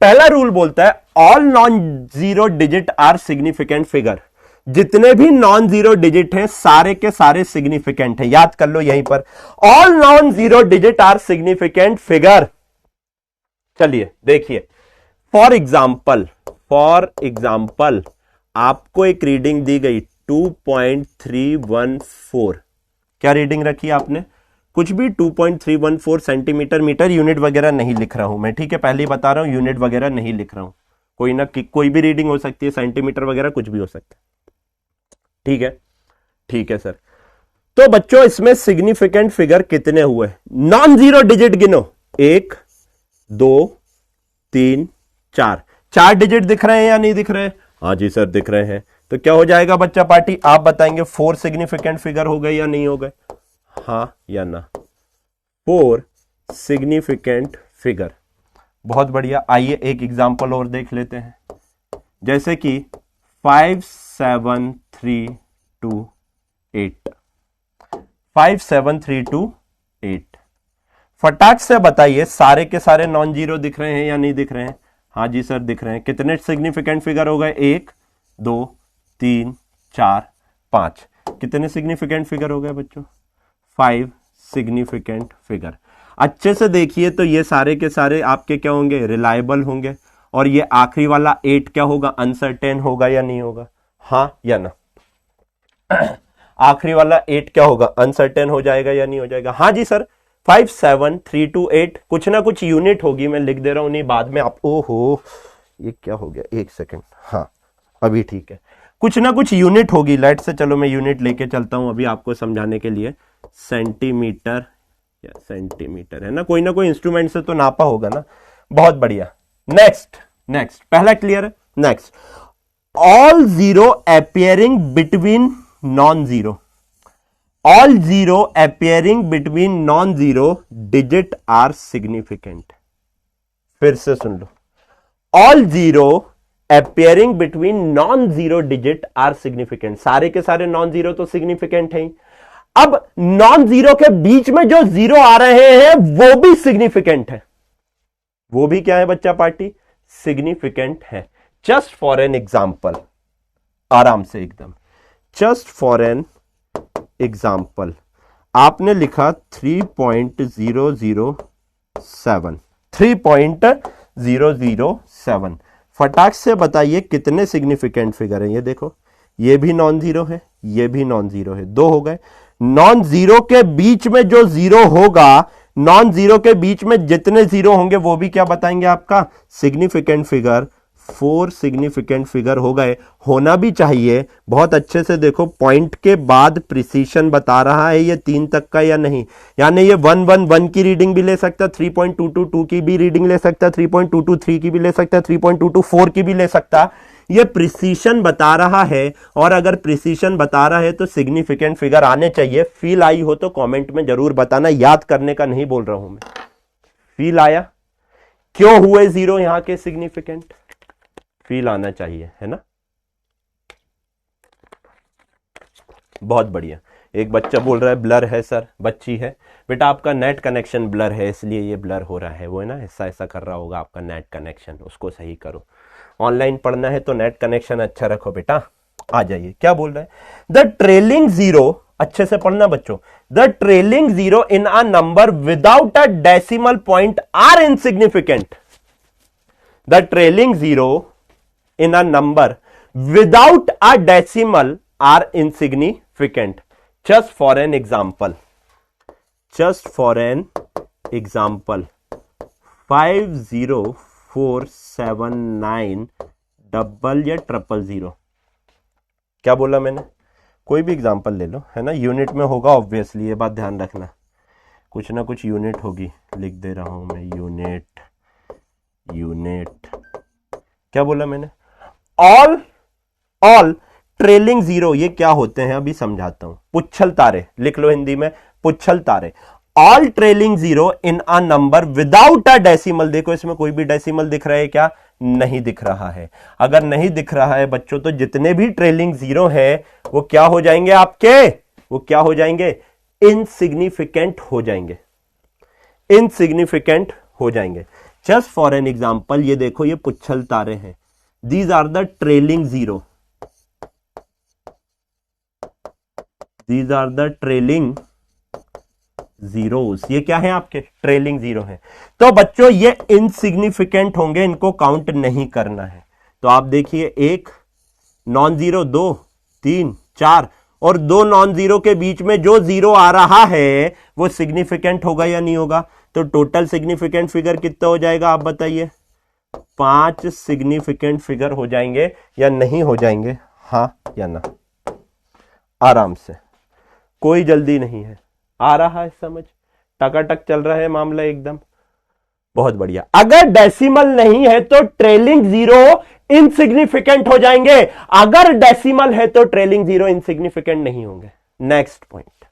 पहला रूल बोलता है all non zero digit are significant figure. जितने भी नॉन जीरो डिजिट हैं सारे के सारे सिग्निफिकेंट हैं, याद कर लो यहीं पर, all non zero digit are significant figure. चलिए देखिए, फॉर एग्जाम्पल आपको एक रीडिंग दी गई 2.314, क्या रीडिंग रखी आपने, कुछ भी 2.314 सेंटीमीटर, मीटर, यूनिट वगैरह नहीं लिख रहा हूं मैं, ठीक है, पहले ही बता रहा हूं, यूनिट वगैरह नहीं लिख रहा हूं। कोई ना कोई भी रीडिंग हो सकती है, सेंटीमीटर वगैरह कुछ भी हो सकता है, ठीक है, ठीक है सर। तो बच्चों इसमें सिग्निफिकेंट फिगर कितने हुए, नॉन जीरो डिजिट गिनो, 1 2 3 4, 4 डिजिट दिख रहे हैं या नहीं दिख रहे हैं? हाँ जी सर दिख रहे हैं। तो क्या हो जाएगा बच्चा पार्टी, आप बताएंगे 4 सिग्निफिकेंट फिगर हो गए या नहीं हो गए, हाँ या ना, 4 सिग्निफिकेंट फिगर। बहुत बढ़िया, आइए एक एग्जांपल और देख लेते हैं, जैसे कि 57328, 57328। फटाक से बताइए सारे के सारे नॉन जीरो दिख रहे हैं या नहीं दिख रहे हैं? हाँ जी सर दिख रहे हैं। कितने सिग्निफिकेंट फिगर हो गए, 1 2 3 4 5, कितने सिग्निफिकेंट फिगर हो गए बच्चों, 5 सिग्निफिकेंट फिगर। अच्छे से देखिए तो ये सारे के सारे आपके क्या होंगे, रिलायबल होंगे, और ये आखिरी वाला 8 क्या होगा, अनसर्टेन होगा या नहीं होगा, हाँ या ना। आखिरी वाला 8 क्या होगा, अनसर्टेन हो जाएगा या नहीं हो जाएगा? हाँ जी सर। 57328 कुछ ना कुछ यूनिट होगी, मैं लिख दे रहा हूं, नहीं बाद में आप, ओहो ये क्या हो गया, एक सेकंड, हाँ अभी ठीक है, कुछ ना कुछ यूनिट होगी। लेट से चलो मैं यूनिट लेके चलता हूं अभी आपको समझाने के लिए। सेंटीमीटर या सेंटीमीटर है ना, कोई इंस्ट्रूमेंट से तो नापा होगा ना। बहुत बढ़िया, नेक्स्ट पहला क्लियर है। Next, all zero appearing between non zero, all zero appearing between non zero digit are significant. फिर से सुन लो, all zero appearing between non zero digit are significant. सारे के सारे नॉन जीरो तो सिग्निफिकेंट है। अब नॉन जीरो के बीच में जो जीरो आ रहे हैं वो भी सिग्निफिकेंट है, वो भी क्या है बच्चा पार्टी, सिग्निफिकेंट है। जस्ट फॉर एन एग्जाम्पल, आराम से एकदम, जस्ट फॉर एन एग्जाम्पल, आपने लिखा 3.007, 3.007। फटाक से बताइए कितने सिग्निफिकेंट फिगर है, ये देखो ये भी नॉन जीरो है, ये भी नॉन जीरो है, दो हो गए। नॉन जीरो के बीच में जो जीरो होगा, नॉन जीरो के बीच में जितने जीरो होंगे वो भी क्या बताएंगे आपका सिग्निफिकेंट फिगर। 4 सिग्निफिकेंट फिगर हो गए, होना भी चाहिए। बहुत अच्छे से देखो, पॉइंट के बाद प्रिसीशन बता रहा है ये 3 तक का या नहीं, यानी ये 111 की रीडिंग भी ले सकता है, 3.222 की भी रीडिंग ले सकता है, 3.223 की भी ले सकता है, 3.224 की भी ले सकता है। ये प्रिसीशन बता रहा है, और अगर प्रिसीशन बता रहा है तो सिग्निफिकेंट फिगर आने चाहिए। फील आई हो तो कमेंट में जरूर बताना, याद करने का नहीं बोल रहा हूं मैं। फील आया? क्यों हुए जीरो यहां के सिग्निफिकेंट? फील आना चाहिए, है ना। बहुत बढ़िया। एक बच्चा बोल रहा है ब्लर है सर, बच्ची है। बेटा आपका नेट कनेक्शन ब्लर है, इसलिए ये ब्लर हो रहा है। वो है ना, ऐसा ऐसा कर रहा होगा आपका नेट कनेक्शन, उसको सही करो। ऑनलाइन पढ़ना है तो नेट कनेक्शन अच्छा रखो बेटा। आ जाइए, क्या बोल रहा है? द ट्रेलिंग जीरो, अच्छे से पढ़ना बच्चों। The trailing zero in a number without a decimal point are insignificant. The trailing zero in a number without a decimal are insignificant. Just for an example, 50479 double या triple zero. क्या बोला मैंने? कोई भी एग्जांपल ले लो, है ना। Unit में होगा ऑब्वियसली, ये बात ध्यान रखना, कुछ ना कुछ यूनिट होगी। लिख दे रहा हूं मैं, यूनिट। क्या बोला मैंने? ऑल ट्रेलिंग जीरो ये क्या होते हैं अभी समझाता हूं। पुच्छल तारे लिख लो हिंदी में, पुच्छल तारे। All trailing zero in a number without a decimal. देखो इसमें कोई भी डेसिमल दिख रहा है क्या? नहीं दिख रहा है। अगर नहीं दिख रहा है बच्चों तो जितने भी ट्रेलिंग जीरो है वो क्या हो जाएंगे आपके? वो क्या हो जाएंगे? इनसिग्निफिकेंट हो जाएंगे, इनसिग्निफिकेंट हो जाएंगे। जस्ट फॉर एन एग्जाम्पल, ये देखो ये पुच्छल तारे हैं। These are the trailing zero. These are the trailing zeros. ये क्या है आपके? ट्रेलिंग जीरो है। तो बच्चों ये इनसिग्निफिकेंट होंगे, इनको काउंट नहीं करना है। तो आप देखिए, एक नॉन जीरो, 2 3 4, और 2 नॉन जीरो के बीच में जो जीरो आ रहा है वो सिग्निफिकेंट होगा या नहीं होगा? तो टोटल सिग्निफिकेंट फिगर कितना हो जाएगा आप बताइए? 5 सिग्निफिकेंट फिगर हो जाएंगे या नहीं हो जाएंगे? हाँ या ना? आराम से, कोई जल्दी नहीं है। आ रहा है समझ? टकाटक चल रहा है मामला एकदम। बहुत बढ़िया। अगर डेसिमल नहीं है तो ट्रेलिंग जीरो इनसिग्निफिकेंट हो जाएंगे, अगर डेसिमल है तो ट्रेलिंग जीरो इनसिग्निफिकेंट नहीं होंगे। Next point,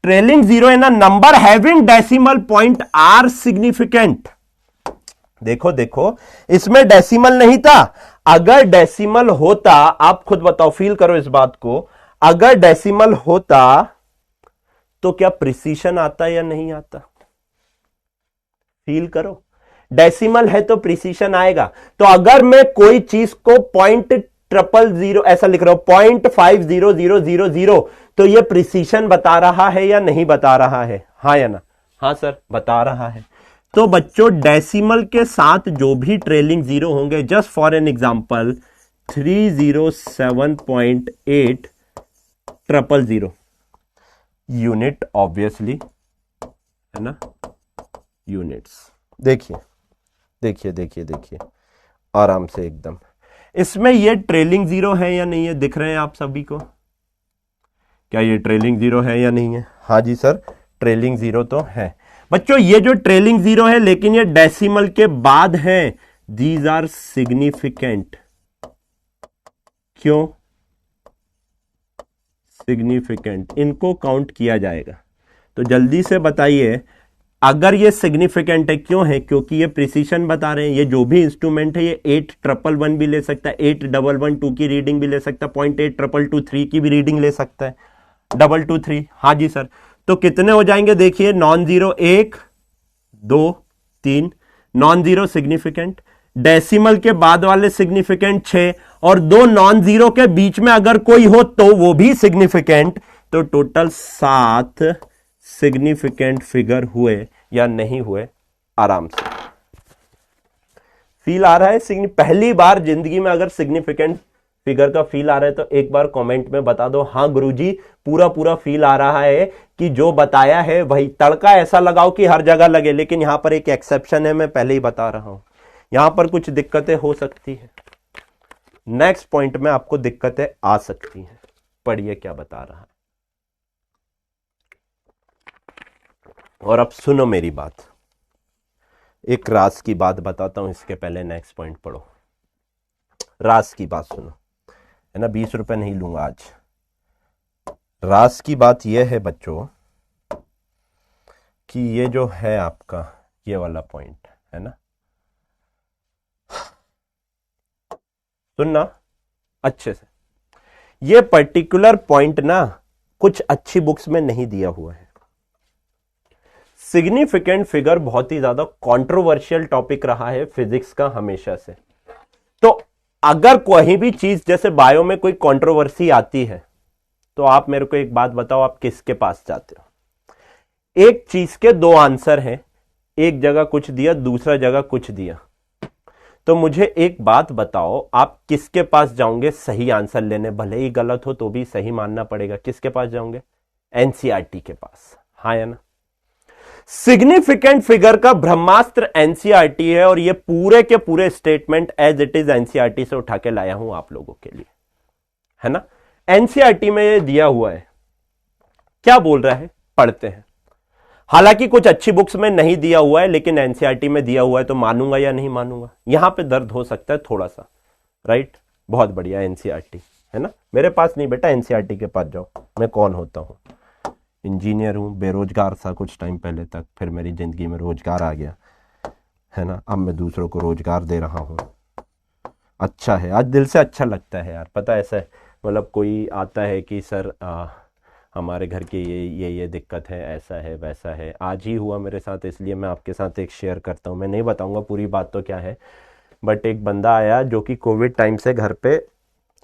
trailing zero in a number having decimal point are significant. देखो देखो, इसमें डेसिमल नहीं था। अगर डेसिमल होता, आप खुद बताओ, फील करो इस बात को, अगर डेसिमल होता तो क्या प्रिसीशन आता या नहीं आता? फील करो, डेसिमल है तो प्रिसीशन आएगा। तो अगर मैं कोई चीज को 0.000 ऐसा लिख रहा हूं, 0.50000, तो यह प्रिसीशन बता रहा है या नहीं बता रहा है? हाँ या ना? हाँ सर, बता रहा है। तो बच्चों डेसिमल के साथ जो भी ट्रेलिंग जीरो होंगे, just for an example 307.800, unit obviously, है ना, यूनिट्स। देखिए देखिए देखिए देखिए, आराम से एकदम। इसमें ये ट्रेलिंग जीरो है या नहीं है? दिख रहे हैं आप सभी को? क्या ये ट्रेलिंग जीरो है या नहीं है? हाँ जी सर, ट्रेलिंग जीरो तो है। बच्चों ये जो ट्रेलिंग जीरो है, लेकिन ये डेसिमल के बाद है। These are significant. क्यों सिग्निफिकेंट? इनको काउंट किया जाएगा। तो जल्दी से बताइए, अगर ये सिग्निफिकेंट है, क्यों है? क्योंकि ये प्रिसीशन बता रहे हैं। ये जो भी इंस्ट्रूमेंट है, ये 811 भी ले सकता है, 8112 की रीडिंग भी ले सकता है, 0.8223 की भी रीडिंग ले सकता है, 223। हाँ जी सर। तो कितने हो जाएंगे? देखिए, non zero 1 2 3, non zero significant, decimal के बाद वाले सिग्निफिकेंट 6, और 2 नॉन जीरो के बीच में अगर कोई हो तो वो भी सिग्निफिकेंट। तो टोटल 7 सिग्निफिकेंट फिगर हुए या नहीं हुए? आराम से फील आ रहा है? पहली बार जिंदगी में अगर सिग्निफिकेंट फिगर का फील आ रहा है तो एक बार कमेंट में बता दो, हाँ गुरुजी पूरा पूरा फील आ रहा है, कि जो बताया है वही। तड़का ऐसा लगाओ कि हर जगह लगे, लेकिन यहां पर एक एक्सेप्शन है, मैं पहले ही बता रहा हूं, यहां पर कुछ दिक्कतें हो सकती है, नेक्स्ट पॉइंट में आपको दिक्कतें आ सकती हैं। पढ़िए क्या बता रहा है, और अब सुनो मेरी बात, एक राज की बात बताता हूं, इसके पहले नेक्स्ट पॉइंट पढ़ो। राज की बात सुनो, है ना, 20 रुपए नहीं लूंगा आज। राज की बात यह है बच्चों कि ये जो है आपका ये वाला पॉइंट है ना, सुनना अच्छे से, ये पर्टिकुलर पॉइंट ना कुछ अच्छी बुक्स में नहीं दिया हुआ है। सिग्निफिकेंट फिगर बहुत ही ज्यादा कंट्रोवर्शियल टॉपिक रहा है फिजिक्स का हमेशा से। तो अगर कोई भी चीज जैसे बायो में कोई कंट्रोवर्सी आती है तो आप मेरे को एक बात बताओ, आप किसके पास जाते हो? एक चीज के दो आंसर हैं, एक जगह कुछ दिया, दूसरा जगह कुछ दिया, तो मुझे एक बात बताओ, आप किसके पास जाओगे सही आंसर लेने? भले ही गलत हो तो भी सही मानना पड़ेगा। किसके पास जाओगे? एनसीईआरटी के पास, हाँ या ना? सिग्निफिकेंट फिगर का ब्रह्मास्त्र एनसीईआरटी है, और ये पूरे के पूरे statement as it is NCERT से उठा के लाया हूं आप लोगों के लिए, है ना। एनसीईआरटी में ये दिया हुआ है, क्या बोल रहा है पढ़ते हैं। हालांकि कुछ अच्छी बुक्स में नहीं दिया हुआ है, लेकिन एनसीईआरटी में दिया हुआ है, तो मानूंगा या नहीं मानूंगा? यहां पे दर्द हो सकता है थोड़ा सा, राइट। बहुत बढ़िया एनसीईआरटी, है ना। मेरे पास नहीं बेटा, एनसीईआरटी के पास जाओ। मैं कौन होता हूं? इंजीनियर हूं, बेरोजगार था कुछ टाइम पहले तक, फिर मेरी जिंदगी में रोजगार आ गया, है ना। अब मैं दूसरों को रोजगार दे रहा हूं। अच्छा है, आज दिल से अच्छा लगता है यार, पता है। ऐसा है, मतलब कोई आता है कि सर हमारे घर की ये दिक्कत है, ऐसा है वैसा है। आज ही हुआ मेरे साथ, इसलिए मैं आपके साथ एक शेयर करता हूँ। मैं नहीं बताऊंगा पूरी बात तो क्या है, बट एक बंदा आया जो कि कोविड टाइम से घर पे,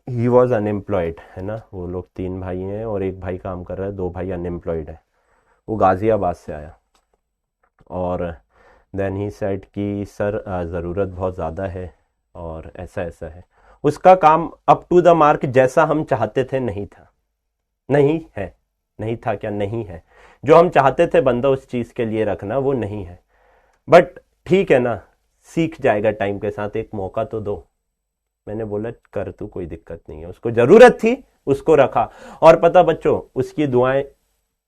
ही वॉज अनएम्प्लॉयड, है ना। वो लोग 3 भाई हैं और एक भाई काम कर रहा है, 2 भाई अनएम्प्लॉयड है। वो गाजियाबाद से आया, और देन ही सेड कि सर ज़रूरत बहुत ज़्यादा है और ऐसा ऐसा है। उसका काम अप टू द मार्क जैसा हम चाहते थे नहीं था, नहीं है, नहीं था क्या, नहीं है। जो हम चाहते थे बंदा उस चीज़ के लिए रखना, वो नहीं है। बट ठीक है ना, सीख जाएगा टाइम के साथ, एक मौका तो दो। मैंने बोला कर तू, कोई दिक्कत नहीं है। उसको जरूरत थी, उसको रखा। और पता बच्चों, उसकी दुआएं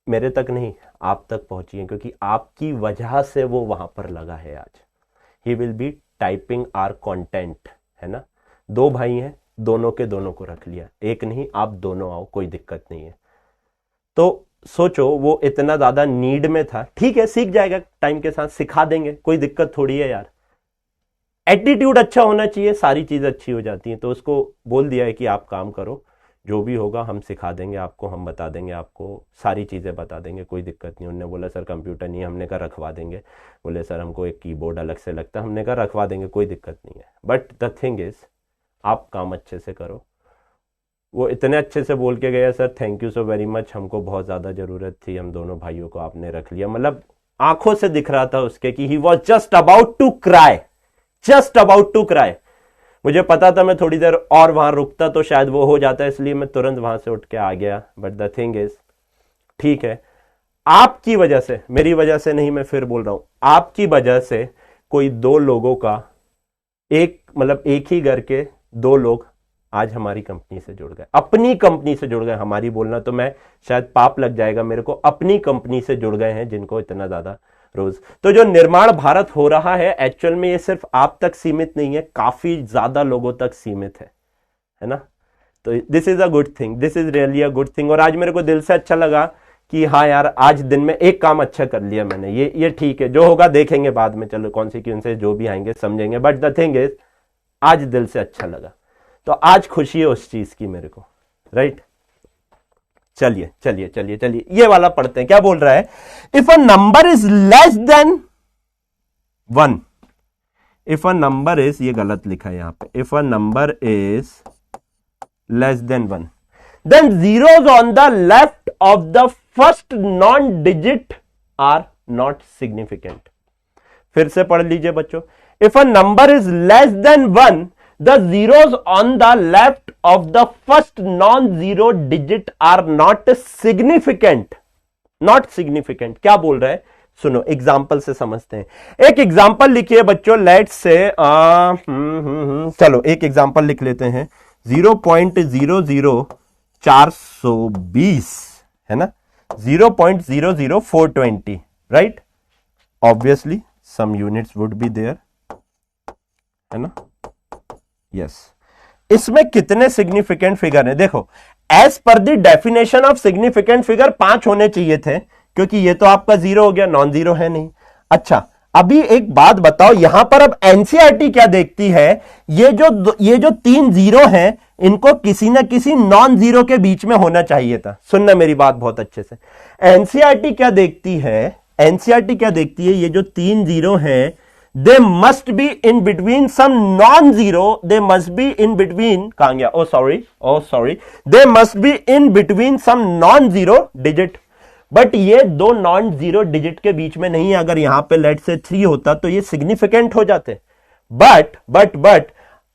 मेरे तक नहीं, आप तक पहुंची हैं, क्योंकि आपकी वजह से वो वहां पर लगा है आज। He will be typing our content, है ना। 2 भाई हैं, दोनों के दोनों को रख लिया, एक नहीं, आप दोनों आओ, कोई दिक्कत नहीं है। तो सोचो, वो इतना ज्यादा नीड में था। ठीक है, सीख जाएगा टाइम के साथ, सिखा देंगे, कोई दिक्कत थोड़ी है यार। एटीट्यूड अच्छा होना चाहिए, सारी चीज अच्छी हो जाती है। तो उसको बोल दिया है कि आप काम करो, जो भी होगा हम सिखा देंगे आपको, हम बता देंगे आपको, सारी चीज़ें बता देंगे, कोई दिक्कत नहीं। उन्होंने बोला सर कंप्यूटर नहीं है, हमने कहा रखवा देंगे। बोले सर हमको एक कीबोर्ड अलग से लगता है, हमने कहा रखवा देंगे, कोई दिक्कत नहीं है। बट द थिंग इज, आप काम अच्छे से करो। वो इतने अच्छे से बोल के गया, sir thank you so very much, हमको बहुत ज़्यादा ज़रूरत थी, हम दोनों भाइयों को आपने रख लिया। मतलब आंखों से दिख रहा था उसके कि he was just about to cry, just about to cry. मुझे पता था मैं थोड़ी देर और वहां रुकता तो शायद वो हो जाता, इसलिए मैं तुरंत वहां से उठ के आ गया। बट द थिंग इज, ठीक है, आपकी वजह से, मेरी वजह से नहीं, मैं फिर बोल रहा हूं, आपकी वजह से कोई 2 लोगों का, एक मतलब एक ही घर के 2 लोग आज हमारी कंपनी से जुड़ गए, अपनी कंपनी से जुड़ गए। हमारी बोलना तो मैं शायद पाप लग जाएगा मेरे को, अपनी कंपनी से जुड़ गए हैं, जिनको इतना ज्यादा रोज। तो जो निर्माण भारत हो रहा है, एक्चुअल में ये सिर्फ आप तक सीमित नहीं है, काफी ज्यादा लोगों तक सीमित है ना। तो this is a good thing, this is really a good thing. और आज मेरे को दिल से अच्छा लगा कि हाँ यार, आज दिन में एक काम अच्छा कर लिया मैंने। ये ठीक है, जो होगा देखेंगे बाद में, चलो कॉन्सिक्वेंसेस जो भी आएंगे समझेंगे। बट द थिंग इज, आज दिल से अच्छा लगा, तो आज खुशी है उस चीज की मेरे को, राइट। चलिए चलिए चलिए चलिए, ये वाला पढ़ते हैं, क्या बोल रहा है। If a number is less than 1, if a number is, ये गलत लिखा है यहां पे, if a number is less than 1, then zeros on the left of the first non-digit are not significant. फिर से पढ़ लीजिए बच्चों, if a number is less than 1, the zeros on the left of the first non-zero digit are not significant. Not significant क्या बोल रहा है? सुनो एग्जाम्पल से समझते हैं। एक एग्जाम्पल लिखिए बच्चों, लेट्स से चलो एक एग्जाम्पल लिख लेते हैं। 0.00420 है ना, 0.00420, right? Obviously some units would be there, है ना? यस। इसमें कितने सिग्निफिकेंट फिगर हैं? देखो, as per the definition of significant figure 5 होने चाहिए थे, क्योंकि ये तो आपका 0 हो गया, नॉन जीरो है नहीं। अच्छा, अभी एक बात बताओ, यहां पर अब एनसीईआरटी क्या देखती है? ये जो 3 जीरो हैं, इनको किसी ना किसी नॉन जीरो के बीच में होना चाहिए था। सुनना मेरी बात बहुत अच्छे से। एनसीईआरटी क्या देखती है? एनसीईआरटी क्या देखती है? ये जो 3 जीरो हैं, they must be in between some non-zero, they must be in between, कहां गया? oh sorry, they must be in between some non-zero digit, but ये दो नॉन जीरो डिजिट के बीच में नहीं है। अगर यहां पे लेट से 3 होता तो ये सिग्निफिकेंट हो जाते, बट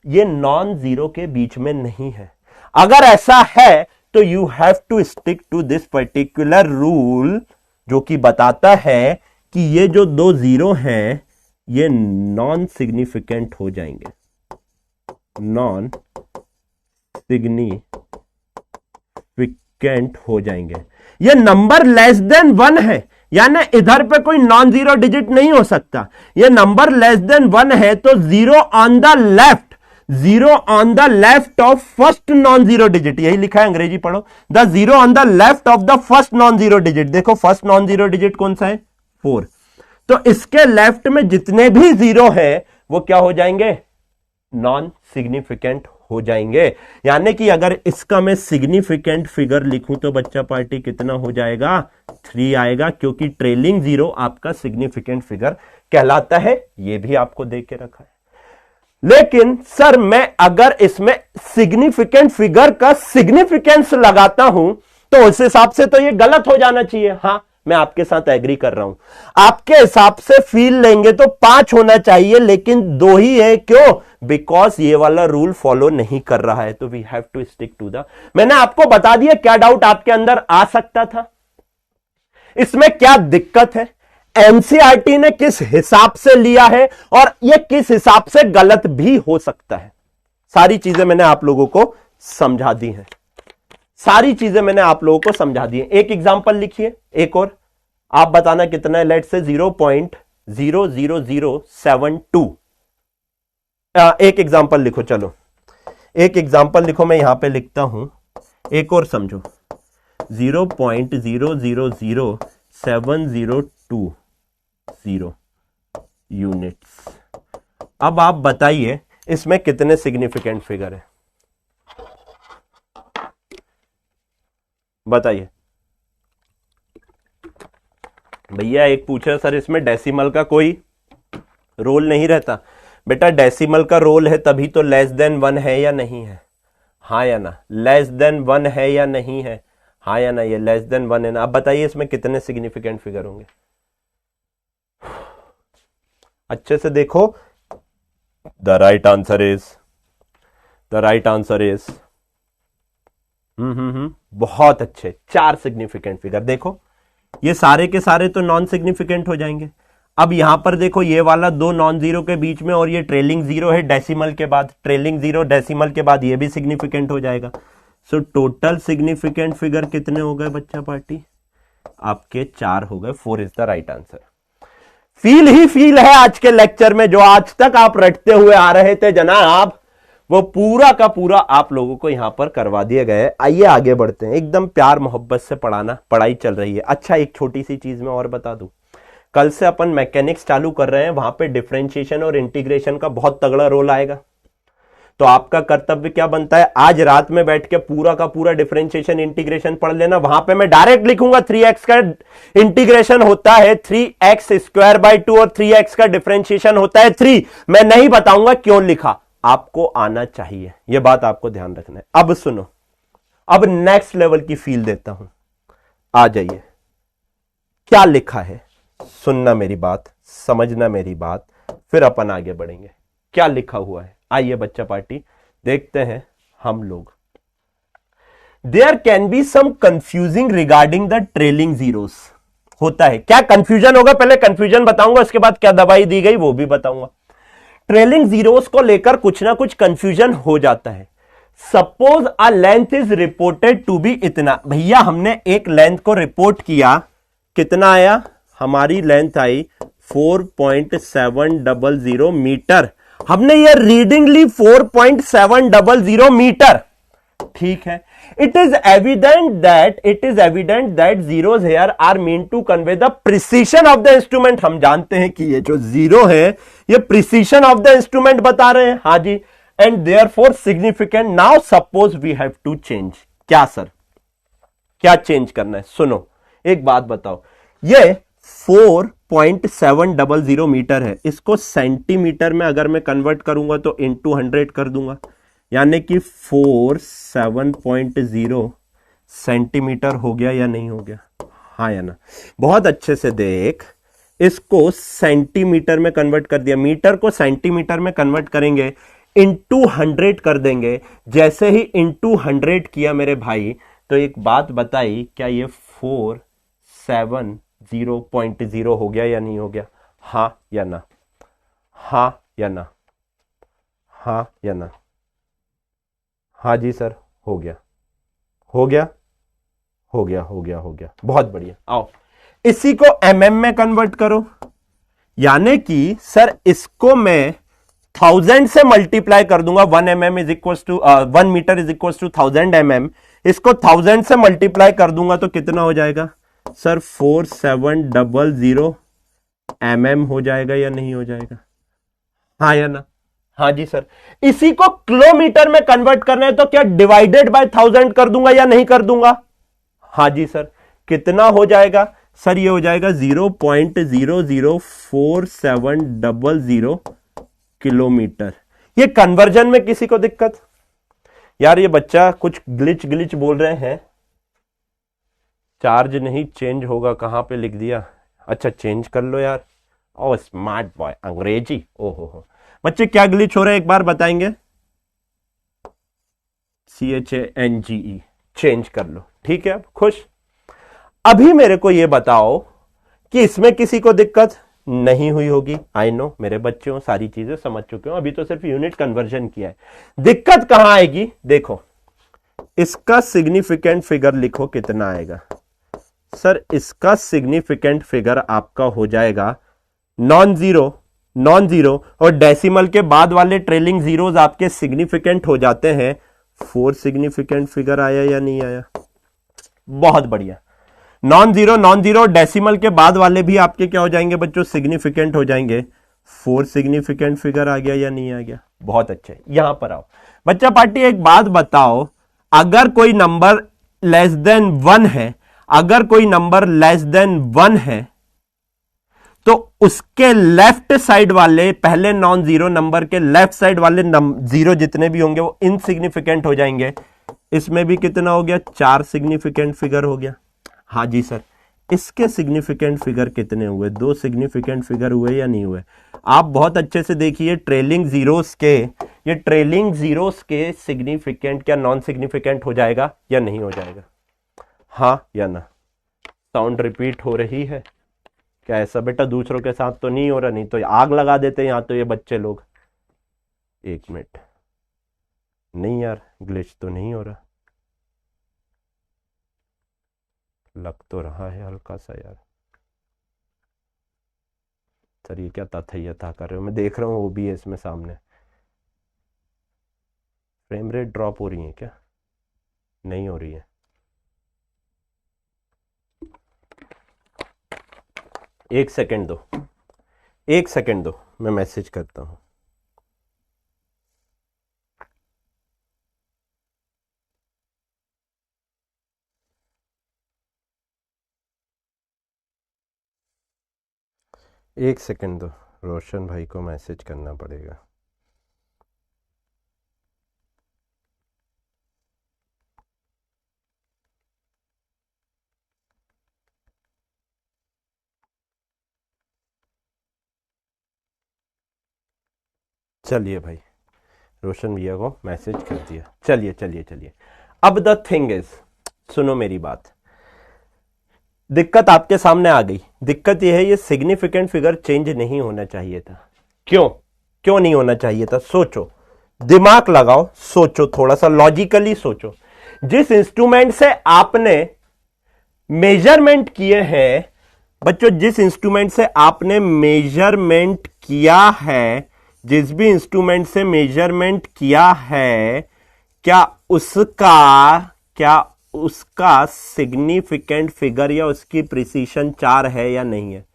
ये नॉन जीरो के बीच में नहीं है। अगर ऐसा है तो you have to stick to this particular rule, जो कि बताता है कि ये जो 2 जीरो हैं ये नॉन सिग्निफिकेंट हो जाएंगे, नॉन सिग्निफिकेंट हो जाएंगे। ये नंबर लेस देन 1 है, यानी इधर पे कोई नॉन जीरो डिजिट नहीं हो सकता। ये नंबर लेस देन 1 है तो zero on the left of first non zero digit, यही लिखा है, अंग्रेजी पढ़ो। The zero on the left of the first non zero digit, देखो फर्स्ट नॉन जीरो डिजिट कौन सा है? 4। तो इसके लेफ्ट में जितने भी जीरो है वो क्या हो जाएंगे? नॉन सिग्निफिकेंट हो जाएंगे। यानी कि अगर इसका मैं सिग्निफिकेंट फिगर लिखूं तो बच्चा पार्टी कितना हो जाएगा? 3 आएगा, क्योंकि ट्रेलिंग जीरो आपका सिग्निफिकेंट फिगर कहलाता है। यह भी आपको दे के रखा है। लेकिन सर मैं अगर इसमें सिग्निफिकेंट फिगर का सिग्निफिकेंस लगाता हूं तो उस हिसाब से तो यह गलत हो जाना चाहिए। हां, मैं आपके साथ एग्री कर रहा हूं। आपके हिसाब से फील लेंगे तो 5 होना चाहिए, लेकिन 2 ही है। क्यों? बिकॉज ये वाला रूल फॉलो नहीं कर रहा है। तो we have to stick to the, मैंने आपको बता दिया क्या डाउट आपके अंदर आ सकता था, इसमें क्या दिक्कत है, एनसीईआरटी ने किस हिसाब से लिया है और यह किस हिसाब से गलत भी हो सकता है। सारी चीजें मैंने आप लोगों को समझा दी हैं, सारी चीजें मैंने आप लोगों को समझा दी हैं। एक एग्जांपल लिखिए, एक और आप बताना कितना है। लेट से 0.00072। एक एग्जांपल लिखो, चलो एक एग्जांपल लिखो, मैं यहां पे लिखता हूं, एक और समझो। 0.0007020 यूनिट्स। अब आप बताइए इसमें कितने सिग्निफिकेंट फिगर है? बताइए भैया। एक पूछा सर इसमें डेसिमल का कोई रोल नहीं रहता। बेटा डेसिमल का रोल है तभी तो लेस देन 1 है या नहीं है? हाँ या ना? लेस देन 1 है या नहीं है? हाँ या ना? ये लेस देन 1 है ना? अब बताइए इसमें कितने सिग्निफिकेंट फिगर होंगे? अच्छे से देखो। द राइट आंसर इज बहुत अच्छे, 4 सिग्निफिकेंट फिगर। देखो ये सारे के सारे तो नॉन सिग्निफिकेंट हो जाएंगे। अब यहां पर देखो ये वाला 2 नॉन जीरो के बीच में और ये ट्रेलिंग जीरो है डेसिमल के बाद, ट्रेलिंग जीरो डेसिमल के बाद ये भी सिग्निफिकेंट हो जाएगा। सो टोटल सिग्निफिकेंट फिगर कितने हो गए बच्चा पार्टी? आपके 4 हो गए। 4 is the right answer. Feel he feel है आज के लेक्चर में, जो आज तक आप रटते हुए आ रहे थे जनाब, वो पूरा का पूरा आप लोगों को यहां पर करवा दिया गया है। आइए आगे बढ़ते हैं। एकदम प्यार मोहब्बत से पढ़ाई चल रही है। अच्छा, एक छोटी सी चीज मैं और बता दूं, कल से अपन मैकेनिक्स चालू कर रहे हैं, वहां पे डिफरेंशिएशन और इंटीग्रेशन का बहुत तगड़ा रोल आएगा। तो आपका कर्तव्य क्या बनता है? आज रात में बैठ के पूरा का पूरा डिफरेंशिएशन इंटीग्रेशन पढ़ लेना। वहां पे मैं डायरेक्ट लिखूंगा 3x का इंटीग्रेशन होता है 3x² और 3x का डिफरेंशिएशन होता है 3। मैं नहीं बताऊंगा क्यों लिखा, आपको आना चाहिए, यह बात आपको ध्यान रखना है। अब सुनो, अब नेक्स्ट लेवल की फील देता हूं। आ जाइए, क्या लिखा है सुनना मेरी बात, समझना मेरी बात, फिर अपन आगे बढ़ेंगे। क्या लिखा हुआ है, आइए बच्चा पार्टी देखते हैं हम लोग। There can be some confusing regarding the trailing zeros. होता है क्या कंफ्यूजन होगा, पहले कंफ्यूजन बताऊंगा, उसके बाद क्या दवाई दी गई वो भी बताऊंगा। ट्रेलिंग जीरोस को लेकर कुछ ना कुछ कंफ्यूजन हो जाता है। Suppose a length is reported to be इतना, भैया हमने एक लेंथ को रिपोर्ट किया, कितना आया, हमारी लेंथ आई 4.700 मीटर, हमने ये रीडिंग ली 4.700 मीटर, ठीक है। It is evident that zeros here are mean to convey the precision of the instrument. हम जानते हैं कि ये जो जीरो है ये प्रिसीशन ऑफ द इंस्ट्रूमेंट बता रहे हैं, हाँ जी। And there four significant. Now suppose we have to change, क्या सर, क्या चेंज करना है, सुनो एक बात बताओ, ये 4.700 मीटर है, इसको सेंटीमीटर में अगर मैं कन्वर्ट करूंगा तो इंटू 100 कर दूंगा, यानी कि 47.0 सेंटीमीटर हो गया या नहीं हो गया, हाँ या ना। बहुत अच्छे से देख, इसको सेंटीमीटर में कन्वर्ट कर दिया, मीटर को सेंटीमीटर में कन्वर्ट करेंगे, इंटू 100 कर देंगे। जैसे ही इंटू 100 किया मेरे भाई, तो एक बात बताई, क्या ये 470.0 हो गया या नहीं हो गया, हाँ या ना, हाँ या ना, हाँ या ना, हाँ जी सर, हो गया, हो गया, हो गया, हो गया, हो गया, बहुत बढ़िया। आओ इसी को एमएम में कन्वर्ट करो, यानी कि सर इसको मैं 1000 से मल्टीप्लाई कर दूंगा, 1 mm is equal to 1 metre is equal to 1000 mm, इसको 1000 से मल्टीप्लाई कर दूंगा तो कितना हो जाएगा सर, 4700 mm हो जाएगा या नहीं हो जाएगा, हाँ या ना, हाँ जी सर। इसी को किलोमीटर में कन्वर्ट करना है तो क्या डिवाइडेड बाय 1000 कर दूंगा या नहीं कर दूंगा, हाँ जी सर। कितना हो जाएगा सर, ये हो जाएगा 0.00470 किलोमीटर। ये कन्वर्जन में किसी को दिक्कत, यार ये बच्चा कुछ ग्लिच ग्लिच बोल रहे हैं, चार्ज नहीं चेंज होगा, कहां पे लिख दिया, अच्छा चेंज कर लो यार, ओ स्मार्ट बॉय, अंग्रेजी, ओहो हो। बच्चे क्या ग्लिच हो रहा है एक बार बताएंगे, CHANGE, चेंज कर लो, ठीक है, अब खुश। अभी मेरे को ये बताओ कि इसमें किसी को दिक्कत नहीं हुई होगी, आई नो मेरे बच्चे हो, सारी चीजें समझ चुके हो, अभी तो सिर्फ यूनिट कन्वर्जन किया है। दिक्कत कहां आएगी, देखो इसका सिग्निफिकेंट फिगर लिखो, कितना आएगा सर, इसका सिग्निफिकेंट फिगर आपका हो जाएगा नॉन जीरो, नॉन जीरो और डेसिमल के बाद वाले ट्रेलिंग जीरोज आपके सिग्निफिकेंट हो जाते हैं। 4 सिग्निफिकेंट फिगर आया या नहीं आया, बहुत बढ़िया। नॉन जीरो डेसिमल के बाद वाले भी आपके क्या हो जाएंगे बच्चों, सिग्निफिकेंट हो जाएंगे। 4 सिग्निफिकेंट फिगर आ गया या नहीं आ गया, बहुत अच्छे। यहां पर आओ बच्चा पार्टी, एक बात बताओ, अगर कोई नंबर लेस देन 1 है, अगर कोई नंबर लेस देन 1 है तो उसके लेफ्ट साइड वाले पहले नॉन जीरो नंबर के लेफ्ट साइड वाले जीरो जितने भी होंगे वो इनसिग्निफिकेंट हो जाएंगे। इसमें भी कितना हो गया, 4 सिग्निफिकेंट फिगर हो गया, हाँ जी सर। इसके सिग्निफिकेंट फिगर कितने हुए, 2 सिग्निफिकेंट फिगर हुए या नहीं हुए। आप बहुत अच्छे से देखिए ट्रेलिंग जीरोस के, ये ट्रेलिंग जीरोस के सिग्निफिकेंट क्या नॉन सिग्निफिकेंट हो जाएगा या नहीं हो जाएगा, हाँ या ना। साउंड रिपीट हो रही है क्या, ऐसा बेटा दूसरों के साथ तो नहीं हो रहा, नहीं तो आग लगा देते यहां तो ये बच्चे लोग। एक मिनट, नहीं यार ग्लिच तो नहीं हो रहा, लग तो रहा है हल्का सा यार। सर ये क्या तथैया था कर रहे हो, मैं देख रहा हूँ OBS में सामने फ्रेम रेट ड्रॉप हो रही है क्या, नहीं हो रही है, एक सेकंड दो, एक सेकंड दो, मैं मैसेज करता हूं। एक सेकंड दो, रोशन भाई को मैसेज करना पड़ेगा। चलिए भाई, रोशन भैया को मैसेज कर दिया। चलिए चलिए चलिए, अब द थिंग इज, सुनो मेरी बात, दिक्कत आपके सामने आ गई। दिक्कत यह है, ये सिग्निफिकेंट फिगर चेंज नहीं होना चाहिए था। क्यों क्यों नहीं होना चाहिए था? सोचो, दिमाग लगाओ, सोचो, थोड़ा सा लॉजिकली सोचो। जिस इंस्ट्रूमेंट से आपने मेजरमेंट किए हैं बच्चों, जिस इंस्ट्रूमेंट से आपने मेजरमेंट किया है, जिस भी इंस्ट्रूमेंट से मेजरमेंट किया है, क्या उसका सिग्निफिकेंट फिगर या उसकी प्रिसीशन 4 है या नहीं है?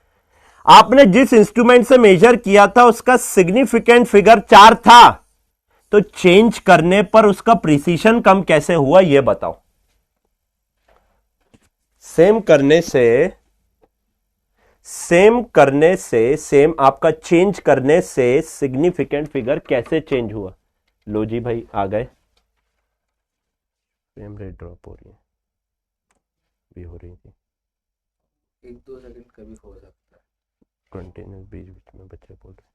आपने जिस इंस्ट्रूमेंट से मेजर किया था उसका सिग्निफिकेंट फिगर 4 था, तो चेंज करने पर उसका प्रिसीशन कम कैसे हुआ ये बताओ। सेम आपका चेंज करने से सिग्निफिकेंट फिगर कैसे चेंज हुआ? लो जी भाई, आ गए। फ्रेम रेट ड्रॉप हो रही है, भी हो रही थी, 1-2 सेकंड कभी हो सकता है, कंटिन्यूस बीच बीच में बच्चे बोल रहे।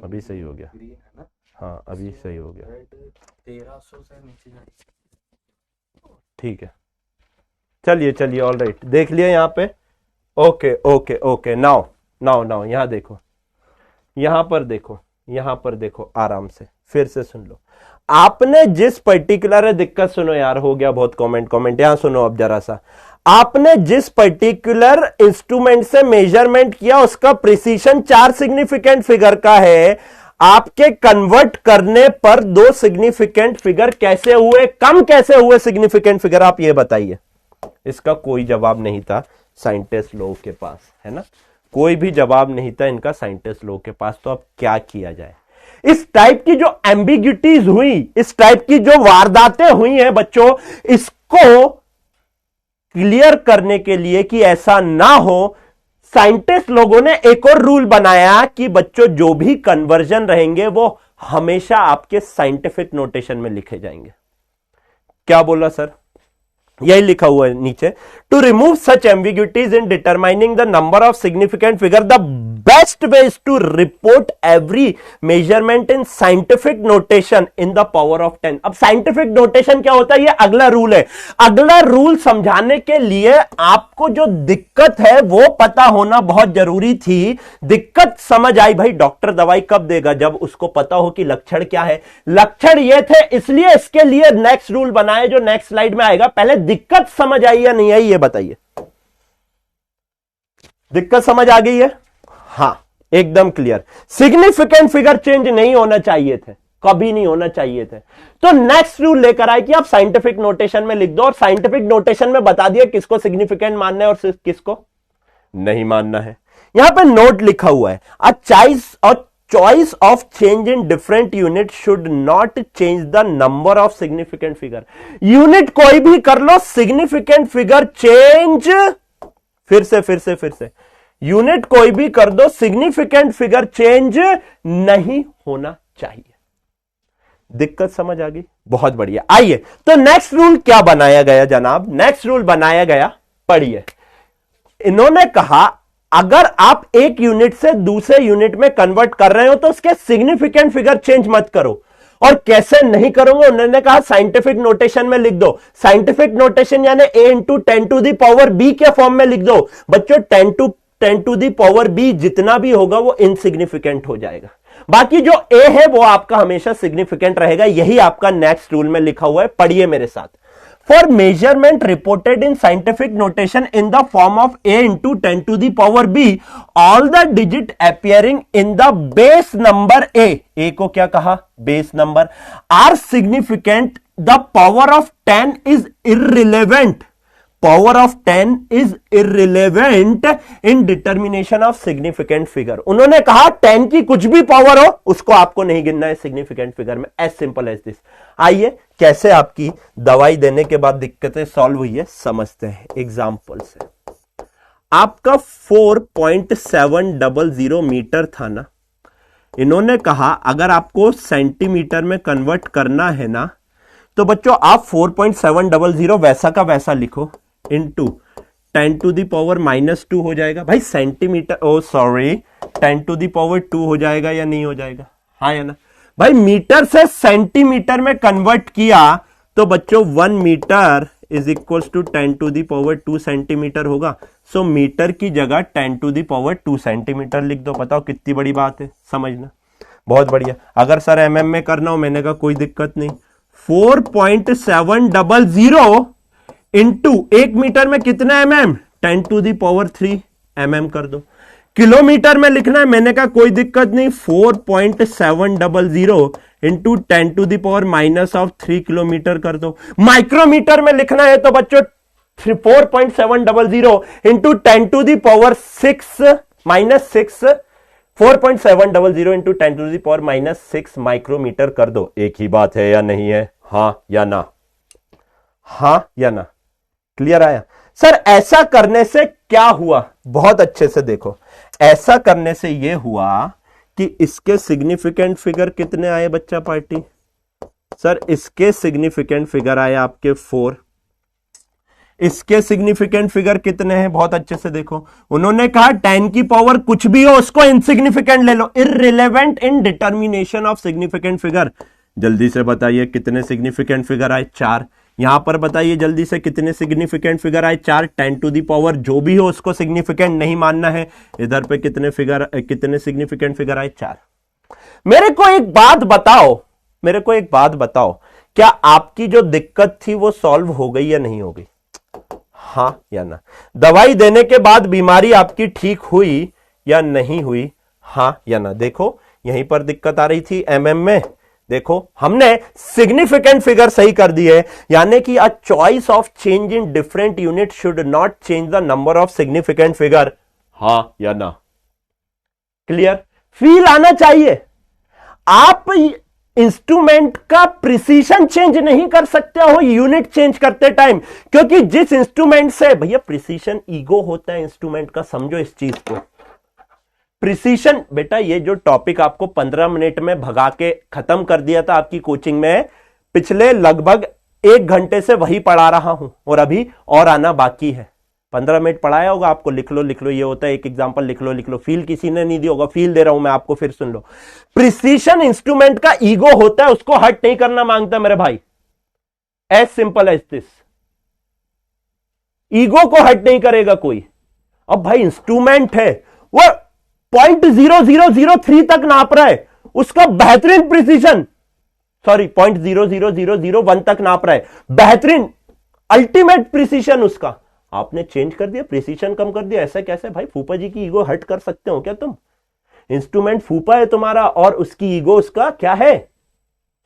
अभी सही हो गया, ग्रीन है ना? हाँ अभी सही हो गया, 1300 से नीचे जाए। ठीक है। चलिए चलिए, ऑल राइट, देख लिया यहाँ पे। ओके ओके ओके, नाउ यहां देखो, यहां पर देखो आराम से, फिर से सुन लो। आपने जिस पर्टिकुलर, दिक्कत सुनो यार, हो गया बहुत कमेंट, यहां सुनो अब जरा सा। आपने जिस पर्टिकुलर इंस्ट्रूमेंट से मेजरमेंट किया उसका प्रिसीशन 4 सिग्निफिकेंट फिगर का है। आपके कन्वर्ट करने पर 2 सिग्निफिकेंट फिगर कैसे हुए, कम कैसे हुए सिग्निफिकेंट फिगर, आप ये बताइए। इसका कोई जवाब नहीं था साइंटिस्ट लोगों के पास, है ना? कोई भी जवाब नहीं था इनका साइंटिस्ट लोगों के पास। तो अब क्या किया जाए? इस टाइप की जो एम्बिग्यूटीज हुई, इस टाइप की जो वारदातें हुई हैं बच्चों, इसको क्लियर करने के लिए कि ऐसा ना हो, साइंटिस्ट लोगों ने एक और रूल बनाया कि बच्चों जो भी कन्वर्जन रहेंगे वो हमेशा आपके साइंटिफिक नोटेशन में लिखे जाएंगे। क्या बोला सर? यही लिखा हुआ है नीचे, to remove such ambiguities in determining the number of significant figure, the best way is to report every measurement in scientific notation in the power of 10। अब साइंटिफिक नोटेशन क्या होता है, ये अगला रूल है। अगला रूल समझाने के लिए आपको जो दिक्कत है वो पता होना बहुत जरूरी थी। दिक्कत समझ आई भाई, डॉक्टर दवाई कब देगा? जब उसको पता हो कि लक्षण क्या है। लक्षण ये थे, इसलिए इसके लिए नेक्स्ट रूल बनाए जो नेक्स्ट स्लाइड में आएगा। पहले दिक्कत समझ आई या नहीं आई ये बताइए। दिक्कत समझ आ गई है? हां, एकदम क्लियर। सिग्निफिकेंट फिगर चेंज नहीं होना चाहिए थे, कभी नहीं होना चाहिए थे। तो नेक्स्ट रूल लेकर आए कि आप साइंटिफिक नोटेशन में लिख दो, और साइंटिफिक नोटेशन में बता दिया किसको सिग्निफिकेंट मानना है और किसको नहीं मानना है। यहां पे नोट लिखा हुआ है, choice of change in different unit should not change the number of significant figure। Unit कोई भी कर लो, सिग्निफिकेंट फिगर चेंज, फिर से यूनिट कोई भी कर दो, सिग्निफिकेंट फिगर चेंज नहीं होना चाहिए। दिक्कत समझ आ गई? बहुत बढ़िया। आइए, तो नेक्स्ट रूल क्या बनाया गया जनाब? नेक्स्ट रूल बनाया गया, पढ़िए। इन्होंने कहा अगर आप एक यूनिट से दूसरे यूनिट में कन्वर्ट कर रहे हो तो उसके सिग्निफिकेंट फिगर चेंज मत करो। और कैसे नहीं करोगे? उन्होंने कहा साइंटिफिक नोटेशन में लिख दो। साइंटिफिक नोटेशन यानी a into 10 to the power b के फॉर्म में लिख दो। बच्चों 10 टू दी पावर b जितना भी होगा वो इनसिग्निफिकेंट हो जाएगा। बाकी जो a है वो आपका हमेशा सिग्निफिकेंट रहेगा। यही आपका नेक्स्ट रूल में लिखा हुआ है, पढ़िए मेरे साथ। For measurement reported in scientific notation in the form of a into 10 to the power b, all the digit appearing in the base number a को क्या कहा? Base number are significant. The power of 10 is irrelevant. Power of 10 is irrelevant in determination of significant figure। उन्होंने कहा 10 की कुछ भी power हो उसको आपको नहीं गिनना है सिग्निफिकेंट फिगर में। As simple as this. आइए, कैसे आपकी दवाई देने के बाद दिक्कतें सॉल्व हुई है समझते हैं एग्जांपल से। आपका 4.700 मीटर था ना, इन्होंने कहा अगर आपको सेंटीमीटर में कन्वर्ट करना है ना, तो बच्चों आप 4.700 वैसा का वैसा लिखो, इंटू 10 टू द पावर -2 हो जाएगा भाई, centimetre, oh sorry 10 to the power 2 हो जाएगा या नहीं हो जाएगा, हाँ या ना भाई। मीटर से सेंटीमीटर में कन्वर्ट किया तो बच्चों 1 metre is equal to 10 to the power 2 centimetre होगा। सो मीटर की जगह 10 टू दी पावर 2 सेंटीमीटर लिख दो। बताओ कितनी बड़ी बात है, समझना बहुत बढ़िया। अगर सर एमएम में करना हो, मैंने कहा कोई दिक्कत नहीं, 4.700 इंटू 1 मीटर में कितना mm, 10 to the power 3 mm कर दो। किलोमीटर में लिखना है, मैंने कहा कोई दिक्कत नहीं, 4.700 into 10 to the power -3 kilometre कर दो। माइक्रोमीटर में लिखना है तो बच्चों 4.700 into 10 to the power 6 4.700 into 10 to the power -6 micrometre कर दो। एक ही बात है या नहीं है, हां या ना, हां या ना, क्लियर आया। सर ऐसा करने से क्या हुआ, बहुत अच्छे से देखो, ऐसा करने से यह हुआ कि इसके सिग्निफिकेंट फिगर कितने आए बच्चा पार्टी, सर इसके सिग्निफिकेंट फिगर आए आपके 4, इसके सिग्निफिकेंट फिगर कितने हैं, बहुत अच्छे से देखो। उन्होंने कहा 10 की पावर कुछ भी हो उसको इनसिग्निफिकेंट ले लो, irrelevant in determination of significant figure. जल्दी से बताइए कितने सिग्निफिकेंट फिगर आए, 4। यहां पर बताइए जल्दी से कितने सिग्निफिकेंट फिगर आए, 4। 10 टू दी पावर जो भी हो उसको सिग्निफिकेंट नहीं मानना है। इधर पे कितने सिग्निफिकेंट फिगर आए, 4। मेरे को एक बात बताओ, क्या आपकी जो दिक्कत थी वो सॉल्व हो गई या नहीं हो गई, हां या ना। दवाई देने के बाद बीमारी आपकी ठीक हुई या नहीं हुई, हां या ना। देखो यहीं पर दिक्कत आ रही थी एमएम में, देखो हमने सिग्निफिकेंट फिगर सही कर दी है, यानी कि a choice of change in different unit should not change the number of significant figure, हां या ना, क्लियर। फील आना चाहिए। आप इंस्ट्रूमेंट का प्रिसीशन चेंज नहीं कर सकते हो यूनिट चेंज करते टाइम, क्योंकि जिस इंस्ट्रूमेंट से, भैया प्रिसीशन ईगो होता है इंस्ट्रूमेंट का, समझो इस चीज को। प्रिसीशन बेटा, ये जो टॉपिक आपको 15 मिनट में भगा के खत्म कर दिया था आपकी कोचिंग में, पिछले लगभग 1 घंटे से वही पढ़ा रहा हूं और अभी और आना बाकी है। 15 मिनट पढ़ाया होगा आपको, लिख लो, ये होता है एक एग्जांपल लिख लो। फील किसी ने नहीं दिया होगा, फील दे रहा हूं मैं आपको, फिर सुन लो। प्रिसीशन इंस्ट्रूमेंट का ईगो होता है, उसको हर्ट नहीं करना मांगता मेरे भाई, as simple as this. Ego को हर्ट नहीं करेगा कोई। अब भाई इंस्ट्रूमेंट है, वो 0.0003 तक नाप रहा है, उसका बेहतरीन प्रिसीशन, सॉरी 0.00001 तक नाप रहा है, बेहतरीन अल्टीमेट प्रिसीशन उसका। आपने चेंज कर दिया, प्रिसीशन कम कर दिया, ऐसा कैसे भाई? फूफा जी की ईगो हर्ट कर सकते हो क्या तुम? इंस्ट्रूमेंट फूफा है तुम्हारा और उसकी ईगो उसका क्या है,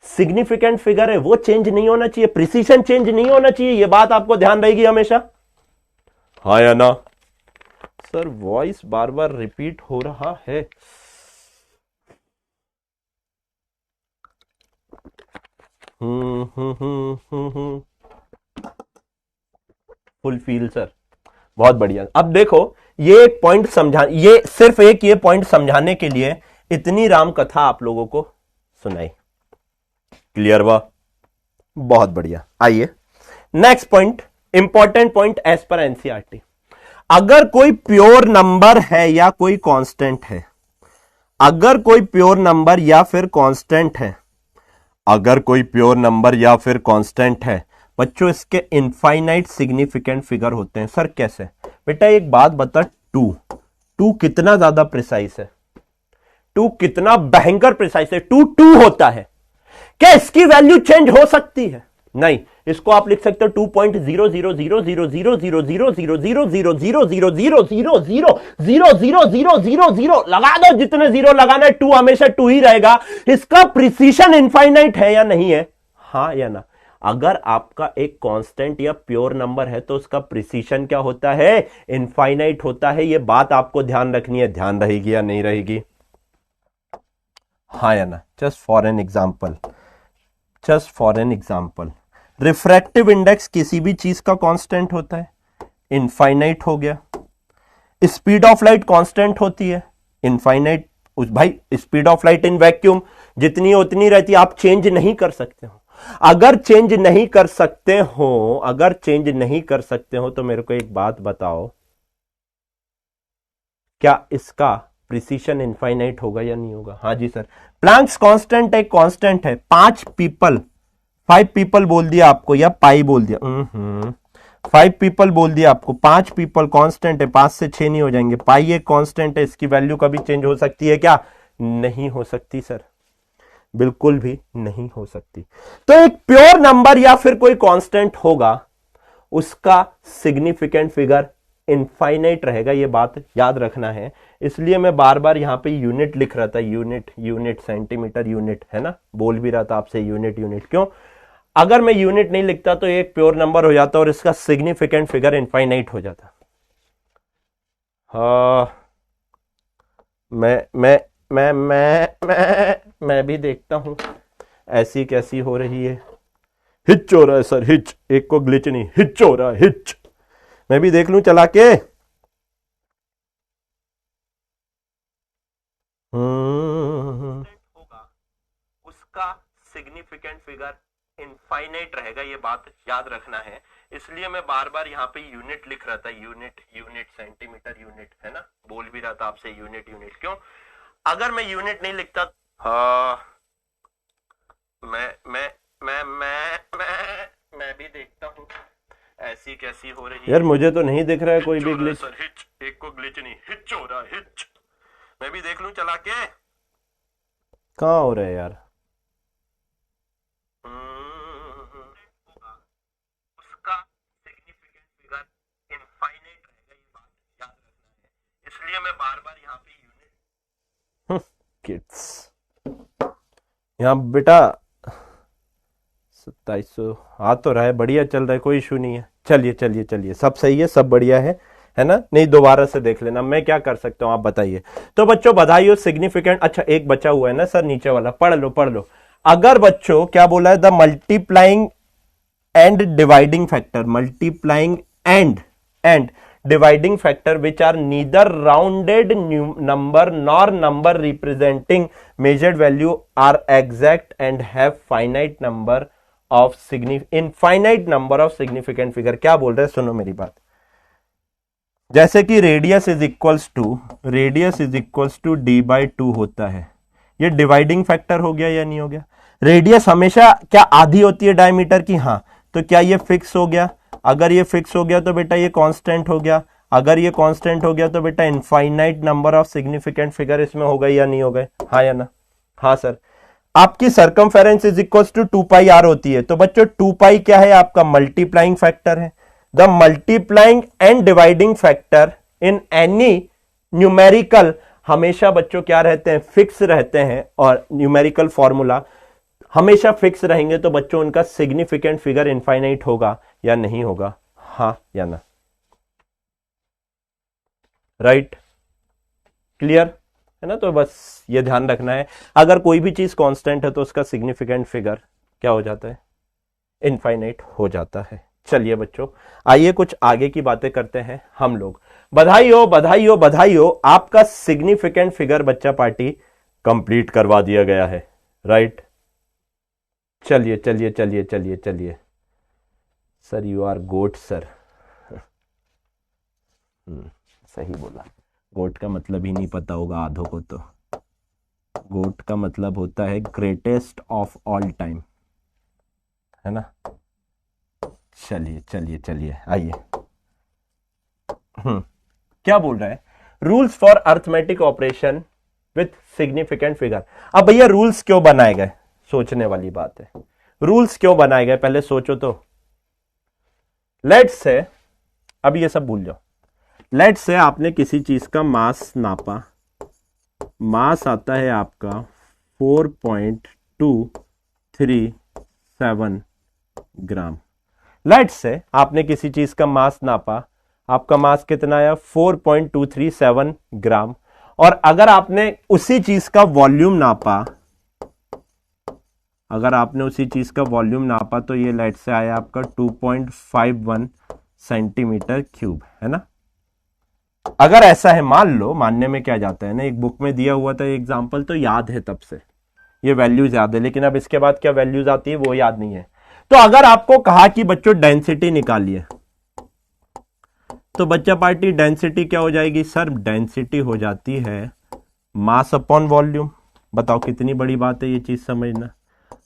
सिग्निफिकेंट फिगर है, वो चेंज नहीं होना चाहिए, प्रिसीशन चेंज नहीं होना चाहिए। ये बात आपको ध्यान रहेगी हमेशा, हाँ या ना। सर वॉइस बार बार रिपीट हो रहा है, फुल फील सर, बहुत बढ़िया। अब देखो ये एक पॉइंट समझा, ये सिर्फ एक ये पॉइंट समझाने के लिए इतनी राम कथा आप लोगों को सुनाई, क्लियर हुआ? बहुत बढ़िया। आइए next point, important point as per NCERT. अगर कोई प्योर नंबर है या कोई कांस्टेंट है, अगर कोई प्योर नंबर या फिर कांस्टेंट है, अगर कोई प्योर नंबर या फिर कांस्टेंट है बच्चों, इसके इनफाइनाइट सिग्निफिकेंट फिगर होते हैं। सर कैसे? बेटा एक बात बता, टू कितना ज्यादा प्रिसाइस है, टू कितना भयंकर प्रिसाइस है, टू होता है। क्या इसकी वैल्यू चेंज हो सकती है? नहीं। इसको आप लिख सकते हो 2.00000000000000000 लगा दो, जितने जीरो लगाना है, टू हमेशा टू ही रहेगा। इसका प्रिसीशन इनफाइनाइट है या नहीं है, हाँ या ना? अगर आपका एक कांस्टेंट या प्योर नंबर है तो उसका प्रिसीशन क्या होता है, इनफाइनाइट होता है। यह बात आपको ध्यान रखनी है, ध्यान रहेगी या नहीं रहेगी, हाँ या ना? Just for an example, refractive index किसी भी चीज का कांस्टेंट होता है, इनफाइनाइट हो गया। स्पीड ऑफ लाइट कांस्टेंट होती है, इनफाइनाइट। भाई speed of light in vacuum जितनी उतनी रहती है, आप चेंज नहीं कर सकते हो। अगर चेंज नहीं कर सकते हो, अगर चेंज नहीं कर सकते हो तो मेरे को एक बात बताओ, क्या इसका प्रिसीशन इनफाइनाइट होगा या नहीं होगा? हाँ जी सर, प्लैंक्स कांस्टेंट एक कांस्टेंट है, 5 पीपल बोल दिया आपको या पाई बोल दिया, 5 पीपल बोल दिया आपको, 5 पीपल कांस्टेंट है, 5 से 6 नहीं हो जाएंगे, पाई एक कांस्टेंट है, इसकी वैल्यू कभी चेंज हो सकती है क्या? नहीं हो सकती सर, बिल्कुल भी नहीं हो सकती। तो एक प्योर नंबर या फिर कोई कांस्टेंट होगा, उसका सिग्निफिकेंट फिगर इनफाइनाइट रहेगा, ये बात याद रखना है। इसलिए मैं बार बार यहां पे यूनिट लिख रहा था, यूनिट यूनिट, सेंटीमीटर यूनिट, है ना, बोल भी रहा था आपसे यूनिट यूनिट। क्यों? अगर मैं यूनिट नहीं लिखता तो एक प्योर नंबर हो जाता और इसका सिग्निफिकेंट फिगर इनफाइनाइट हो जाता। मैं भी देखता हूं ऐसी कैसी हो रही है। हिच हो रहा है सर, हिच, एक को ग्लिच नहीं, हिच हो रहा है, हिच। मैं भी देख लूं चला के। होगा, उसका सिग्निफिकेंट फिगर इनफाइनाइट रहेगा, ये बात याद रखना है। इसलिए मैं बार बार यहाँ पे यूनिट लिख रहा था, यूनिट यूनिट, सेंटीमीटर यूनिट, है ना, बोल भी रहा था आपसे यूनिट यूनिट। क्यों? अगर मैं यूनिट नहीं लिखता, मैं भी देखता हूँ ऐसी कैसी हो रही है। यार मुझे तो नहीं दिख रहा है कोई भी ग्लिच सर, हिच, एक को ग्लिच नहीं, हिच हो रहा है, हिच। मैं भी देख लूं चला के। कहाँ हो रहा है यार? उसका सिग्निफिकेंट फिगर इनफाइनाइट रहेगा, ये बात याद रखना है। इसलिए मैं बार बार यहाँ पे यूनिट किड्स, यहाँ बेटा 2700 आ तो रहा है, बढ़िया चल रहा है, कोई इशू नहीं है। चलिए चलिए चलिए, सब सही है, सब बढ़िया है ना? नहीं दोबारा से देख लेना, मैं क्या कर सकता हूं आप बताइए। तो बच्चों बधाई हो, सिग्निफिकेंट, अच्छा एक बचा हुआ है ना सर नीचे वाला, पढ़ लो पढ़ लो। अगर बच्चों क्या बोला है, the multiplying and dividing factor, multiplying and dividing factor which are neither rounded number nor number representing measured value are exact and have finite number of infinite number of significant figure। क्या बोल रहे हैं, सुनो मेरी बात। जैसे कि radius is equals to D by 2 होता है, ये डिवाइडिंग फैक्टर हो गया या नहीं हो गया? रेडियस हमेशा क्या आधी होती है डायमीटर की? हाँ, तो क्या ये फिक्स हो गया? अगर ये फिक्स हो गया तो बेटा ये कांस्टेंट हो गया, अगर ये कांस्टेंट हो गया तो बेटा infinite number of significant figure इसमें हो गए या नहीं हो गए? हाँ या ना? हाँ सर। आपकी circumference is equal to 2 pi R होती है, तो बच्चों 2 पाई क्या है? आपका मल्टीप्लाइंग फैक्टर है। The multiplying and dividing factor in any numerical हमेशा बच्चों क्या रहते हैं? फिक्स रहते हैं, और न्यूमेरिकल फॉर्मूला हमेशा फिक्स रहेंगे, तो बच्चों उनका सिग्निफिकेंट फिगर इनफाइनाइट होगा या नहीं होगा? हाँ या ना? राइट, क्लियर है ना? तो बस ये ध्यान रखना है, अगर कोई भी चीज कांस्टेंट है तो उसका सिग्निफिकेंट फिगर क्या हो जाता है? इनफाइनाइट हो जाता है। चलिए बच्चों, आइए कुछ आगे की बातें करते हैं हम लोग। बधाई हो बधाई हो बधाई हो, आपका सिग्निफिकेंट फिगर बच्चा पार्टी कंप्लीट करवा दिया गया है। राइट, चलिए चलिए चलिए चलिए चलिए sir, you are goat sir. सही बोला, गोट का मतलब ही नहीं पता होगा आधों को, तो गोट का मतलब होता है ग्रेटेस्ट ऑफ ऑल टाइम, है ना? चलिए चलिए चलिए, आइए। क्या बोल रहा है? Rules for arithmetic operation with significant figure. अब भैया रूल्स क्यों बनाए गए? सोचने वाली बात है, रूल्स क्यों बनाए गए पहले सोचो तो। लेट्स से, अब ये सब भूल जाओ, लेट्स से आपने किसी चीज का मास नापा, मास आता है आपका 4.237 ग्राम। लेट्स से आपने किसी चीज का मास नापा, आपका मास कितना आया? 4.237 ग्राम। और अगर आपने उसी चीज का वॉल्यूम नापा, अगर आपने उसी चीज का वॉल्यूम नापा तो ये लेट्स से आया आपका 2.51 सेंटीमीटर क्यूब, है ना? अगर ऐसा है, मान लो, मानने में क्या जाता है ना, एक बुक में दिया हुआ था एग्जाम्पल तो याद है तब से, ये वैल्यूज याद है, लेकिन अब इसके बाद क्या वैल्यूज आती है वो याद नहीं है। तो अगर आपको कहा कि बच्चों डेंसिटी निकालिए, तो बच्चा पार्टी डेंसिटी क्या हो जाएगी सर? डेंसिटी हो जाती है मास अपॉन वॉल्यूम। बताओ कितनी बड़ी बात है ये चीज समझना।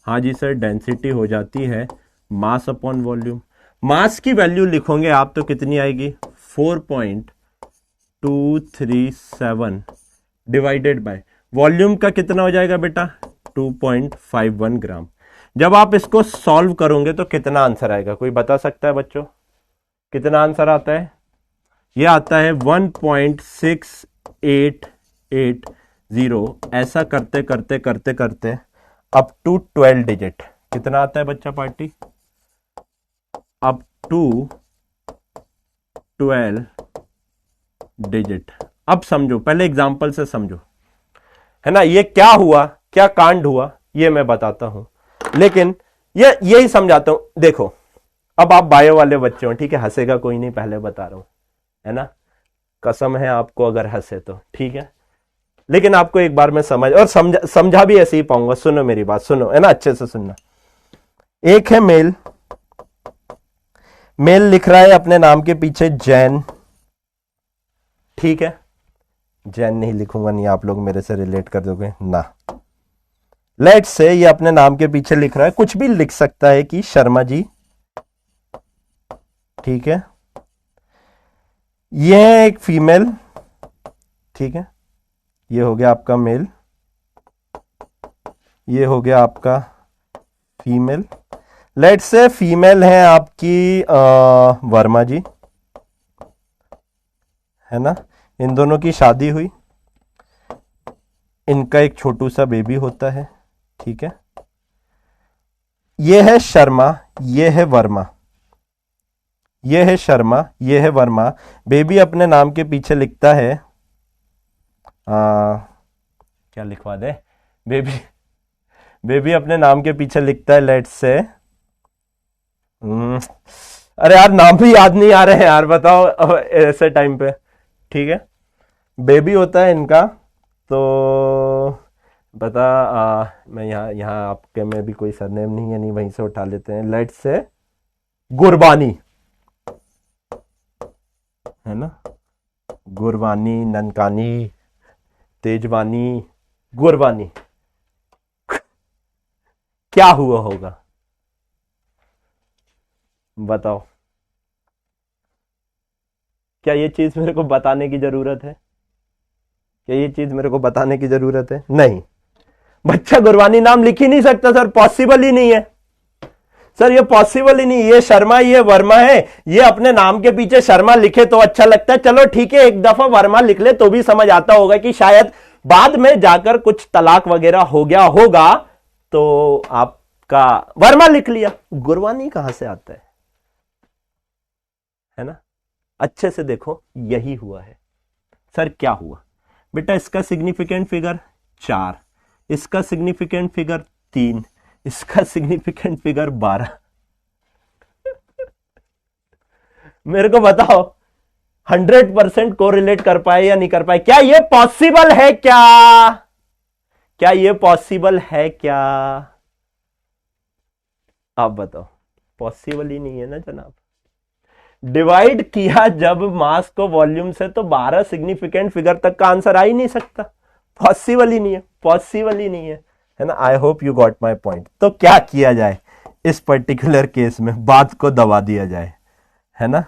हाँ जी सर, डेंसिटी हो जाती है मास अपॉन वॉल्यूम। मास की वैल्यू लिखोगे आप तो कितनी आएगी? 4.237 डिवाइडेड बाय वॉल्यूम का कितना हो जाएगा बेटा? 2.51 ग्राम। जब आप इसको सॉल्व करोगे तो कितना आंसर आएगा? कोई बता सकता है बच्चों कितना आंसर आता है? ये आता है 1.6880। ऐसा करते करते करते करते अप टू 12 डिजिट कितना आता है बच्चा पार्टी? Up to 12 digit. अब समझो, पहले एग्जांपल से समझो, है ना। ये क्या हुआ, क्या कांड हुआ ये मैं बताता हूं, लेकिन ये यही समझाता हूं। देखो अब आप बायो वाले बच्चे हो, ठीक है, हंसेगा कोई नहीं, पहले बता रहा हूं, है ना। कसम है आपको अगर हंसे तो, ठीक है, लेकिन आपको एक बार मैं समझा समझा भी ऐसे ही पाऊंगा। सुनो मेरी बात, सुनो, है ना, अच्छे से सुनना। एक है मेल, मेल लिख रहा है अपने नाम के पीछे जैन, ठीक है। जैन नहीं लिखूंगा, नहीं आप लोग मेरे से रिलेट कर दोगे ना। लेट्स से ये अपने नाम के पीछे लिख रहा है, कुछ भी लिख सकता है कि शर्मा जी, ठीक है। ये है एक फीमेल, ठीक है, ये हो गया आपका मेल, ये हो गया आपका फीमेल। लेट्स से फीमेल है आपकी वर्मा जी, है ना। इन दोनों की शादी हुई, इनका एक छोटू सा बेबी होता है, ठीक है। ये है शर्मा, ये है वर्मा, ये है शर्मा, ये है वर्मा। बेबी अपने नाम के पीछे लिखता है क्या लिखवा दे? बेबी अपने नाम के पीछे लिखता है, लेट्स से अरे यार नाम भी याद नहीं आ रहे हैं यार, बताओ ऐसे टाइम पे, ठीक है। बेबी होता है इनका, तो बता मैं यहाँ आपके में भी कोई सरनेम नहीं है, नहीं वहीं से उठा लेते हैं। लेट्स से गुरबानी, है ना, गुरबानी, ननकानी, तेजवानी, गुरबानी। क्या हुआ होगा बताओ? क्या ये चीज मेरे को बताने की जरूरत है? क्या ये चीज मेरे को बताने की जरूरत है? नहीं। बच्चा गुरबानी नाम लिख ही नहीं सकता सर, पॉसिबल ही नहीं है सर, ये पॉसिबल ही नहीं। ये शर्मा, ये वर्मा है, ये अपने नाम के पीछे शर्मा लिखे तो अच्छा लगता है, चलो ठीक है, एक दफा वर्मा लिख ले तो भी समझ आता होगा कि शायद बाद में जाकर कुछ तलाक वगैरह हो गया होगा तो आपका वर्मा लिख लिया। गुरबानी कहां से आता है ना। अच्छे से देखो, यही हुआ है सर। क्या हुआ बेटा? इसका सिग्निफिकेंट फिगर 4, इसका सिग्निफिकेंट फिगर 3, इसका सिग्निफिकेंट फिगर 12। मेरे को बताओ 100% कोरिलेट कर पाए या नहीं कर पाए? क्या ये पॉसिबल है? क्या ये पॉसिबल है? क्या आप बताओ? पॉसिबल ही नहीं है ना जनाब। डिवाइड किया जब मास को वॉल्यूम से, तो 12 सिग्निफिकेंट फिगर तक का आंसर आ ही नहीं सकता। पॉसिबल ही नहीं है, पॉसिबल ही नहीं है ना। I hope you got my point. तो क्या किया जाए इस पर्टिकुलर केस में? बात को दबा दिया जाए, है ना।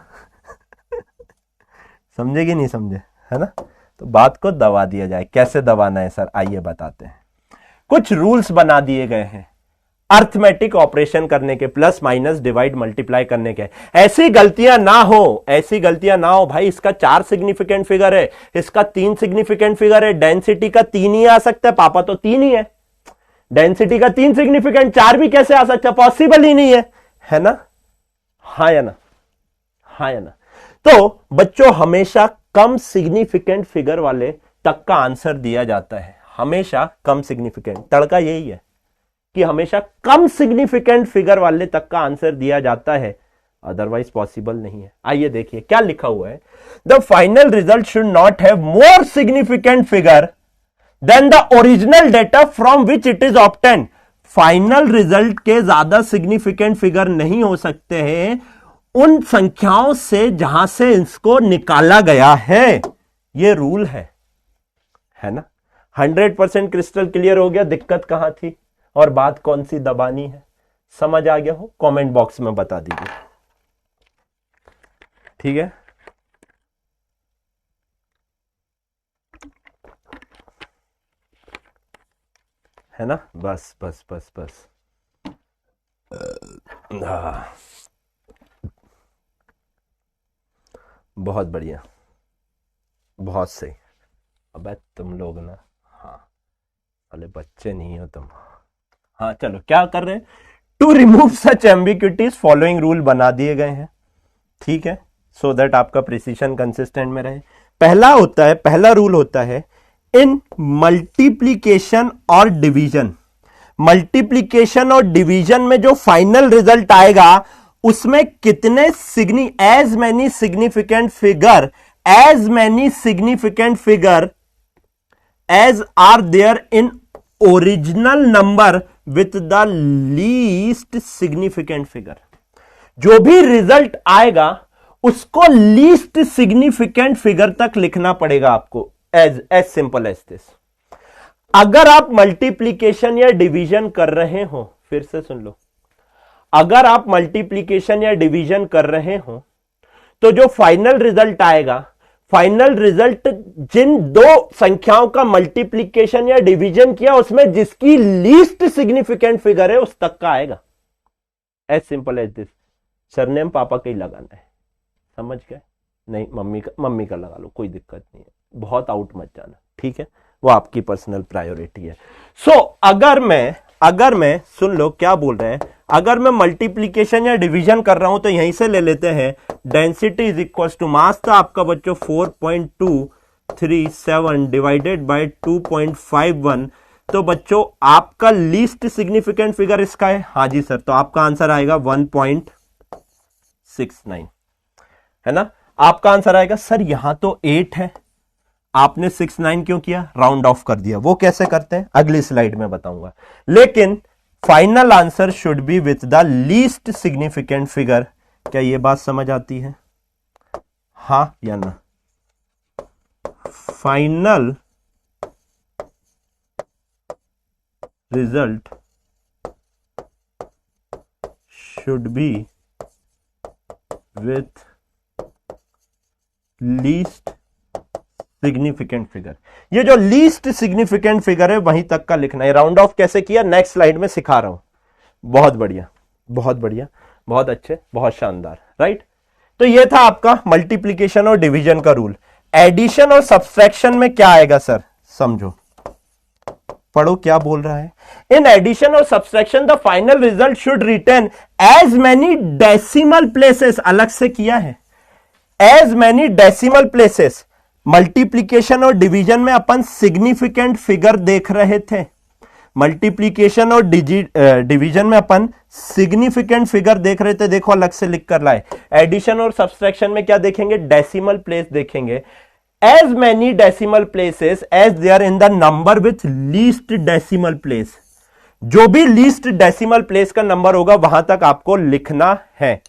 समझे कि नहीं समझे, है ना। तो बात को दबा दिया जाए। कैसे दबाना है सर? आइए बताते हैं। कुछ रूल्स बना दिए गए हैं अर्थमेटिक ऑपरेशन करने के, प्लस माइनस डिवाइड मल्टीप्लाई करने के। ऐसी गलतियां ना हो, ऐसी गलतियां ना हो भाई। इसका 4 सिग्निफिकेंट फिगर है, इसका 3 सिग्निफिकेंट फिगर है, डेंसिटी का 3 ही आ सकता है, पापा तो 3 ही है। डेंसिटी का 3 सिग्निफिकेंट, 4 भी कैसे आ सकता है? पॉसिबल ही नहीं है ना। हाँ या ना, हाँ या ना। तो बच्चों हमेशा कम सिग्निफिकेंट फिगर वाले तक का आंसर दिया जाता है, हमेशा कम सिग्निफिकेंट। तड़का यही है कि हमेशा कम सिग्निफिकेंट फिगर वाले तक का आंसर दिया जाता है, अदरवाइज पॉसिबल नहीं है। आइए देखिए क्या लिखा हुआ है। The final result should not have more significant figure than the original data from which it is obtained. Final result के ज्यादा सिग्निफिकेंट फिगर नहीं हो सकते हैं उन संख्याओं से जहां से इसको निकाला गया है। ये रूल है ना। 100% क्रिस्टल क्लियर हो गया, दिक्कत कहां थी और बात कौन सी दबानी है, समझ आ गया हो? कमेंट बॉक्स में बता दीजिए, ठीक है। है ना, बस बस बस बस। बहुत बढ़िया, बहुत सही। अबे तुम लोग ना, हाँ अरे बच्चे नहीं हो तुम। हाँ चलो, क्या कर रहे हैं? To remove such ambiguities following rule बना दिए गए हैं, ठीक है, सो दैट आपका प्रिसीशन कंसिस्टेंट में रहे। पहला रूल होता है इन मल्टीप्लीकेशन और डिवीजन। मल्टीप्लीकेशन और डिवीजन में जो फाइनल रिजल्ट आएगा उसमें कितने as many significant figure as are there in original number with the least significant figure. जो भी रिजल्ट आएगा उसको लीस्ट सिग्निफिकेंट फिगर तक लिखना पड़ेगा आपको, एज सिंपल एज दिस। अगर आप मल्टीप्लीकेशन या डिवीजन कर रहे हो, फिर से सुन लो, अगर आप मल्टीप्लीकेशन या डिवीजन कर रहे हो तो जो फाइनल रिजल्ट आएगा, फाइनल रिजल्ट जिन दो संख्याओं का मल्टीप्लीकेशन या डिवीजन किया उसमें जिसकी लीस्ट सिग्निफिकेंट फिगर है उस तक का आएगा, as simple as this. Surname पापा का ही लगाना है, समझ गए? नहीं मम्मी का लगा लो, कोई दिक्कत नहीं है, बहुत आउट मत जाना, ठीक है, वो आपकी पर्सनल प्रायोरिटी है। सो अगर मैं सुन लो क्या बोल रहे हैं, अगर मैं मल्टीप्लीकेशन या डिवीजन कर रहा हूं तो यहीं से ले लेते हैं, density is equal to mass था आपका बच्चों 4.237 डिवाइडेड बाय 2.51। तो बच्चों आपका लीस्ट सिग्निफिकेंट फिगर इसका है, हाँ जी सर, तो आपका आंसर आएगा 1.69, है ना। आपका आंसर आएगा सर यहां तो 8 है, आपने 69 क्यों किया? राउंड ऑफ कर दिया। वो कैसे करते हैं अगली स्लाइड में बताऊंगा, लेकिन final answer should be with the least significant figure. क्या ये बात समझ आती है, हाँ या ना? Final result should be with least significant figure. ये जो लीस्ट सिग्निफिकेंट फिगर है वहीं तक का लिखना है। राउंड ऑफ कैसे किया नेक्स्ट स्लाइड में सिखा रहा हूं। बहुत बढ़िया, बहुत बढ़िया, बहुत अच्छे, बहुत शानदार, राइट। तो ये था आपका मल्टीप्लीकेशन और डिवीजन का रूल। एडिशन और सब्सट्रैक्शन में क्या आएगा सर, समझो, पढ़ो क्या बोल रहा है। इन एडिशन और subtraction the final result should retain as many decimal places, अलग से किया है, as many decimal places. Multiplication और डिवीजन में अपन सिग्निफिकेंट फिगर देख रहे थे, मल्टीप्लीकेशन और डिवीजन में अपन सिग्निफिकेंट फिगर देख रहे थे, देखो अलग से लिख कर लाए। एडिशन और सब्सट्रैक्शन में क्या देखेंगे, डेसिमल प्लेस देखेंगे। As many decimal places as they are in the number with least decimal place. जो भी लीस्ट डेसिमल प्लेस का नंबर होगा वहां तक आपको लिखना है।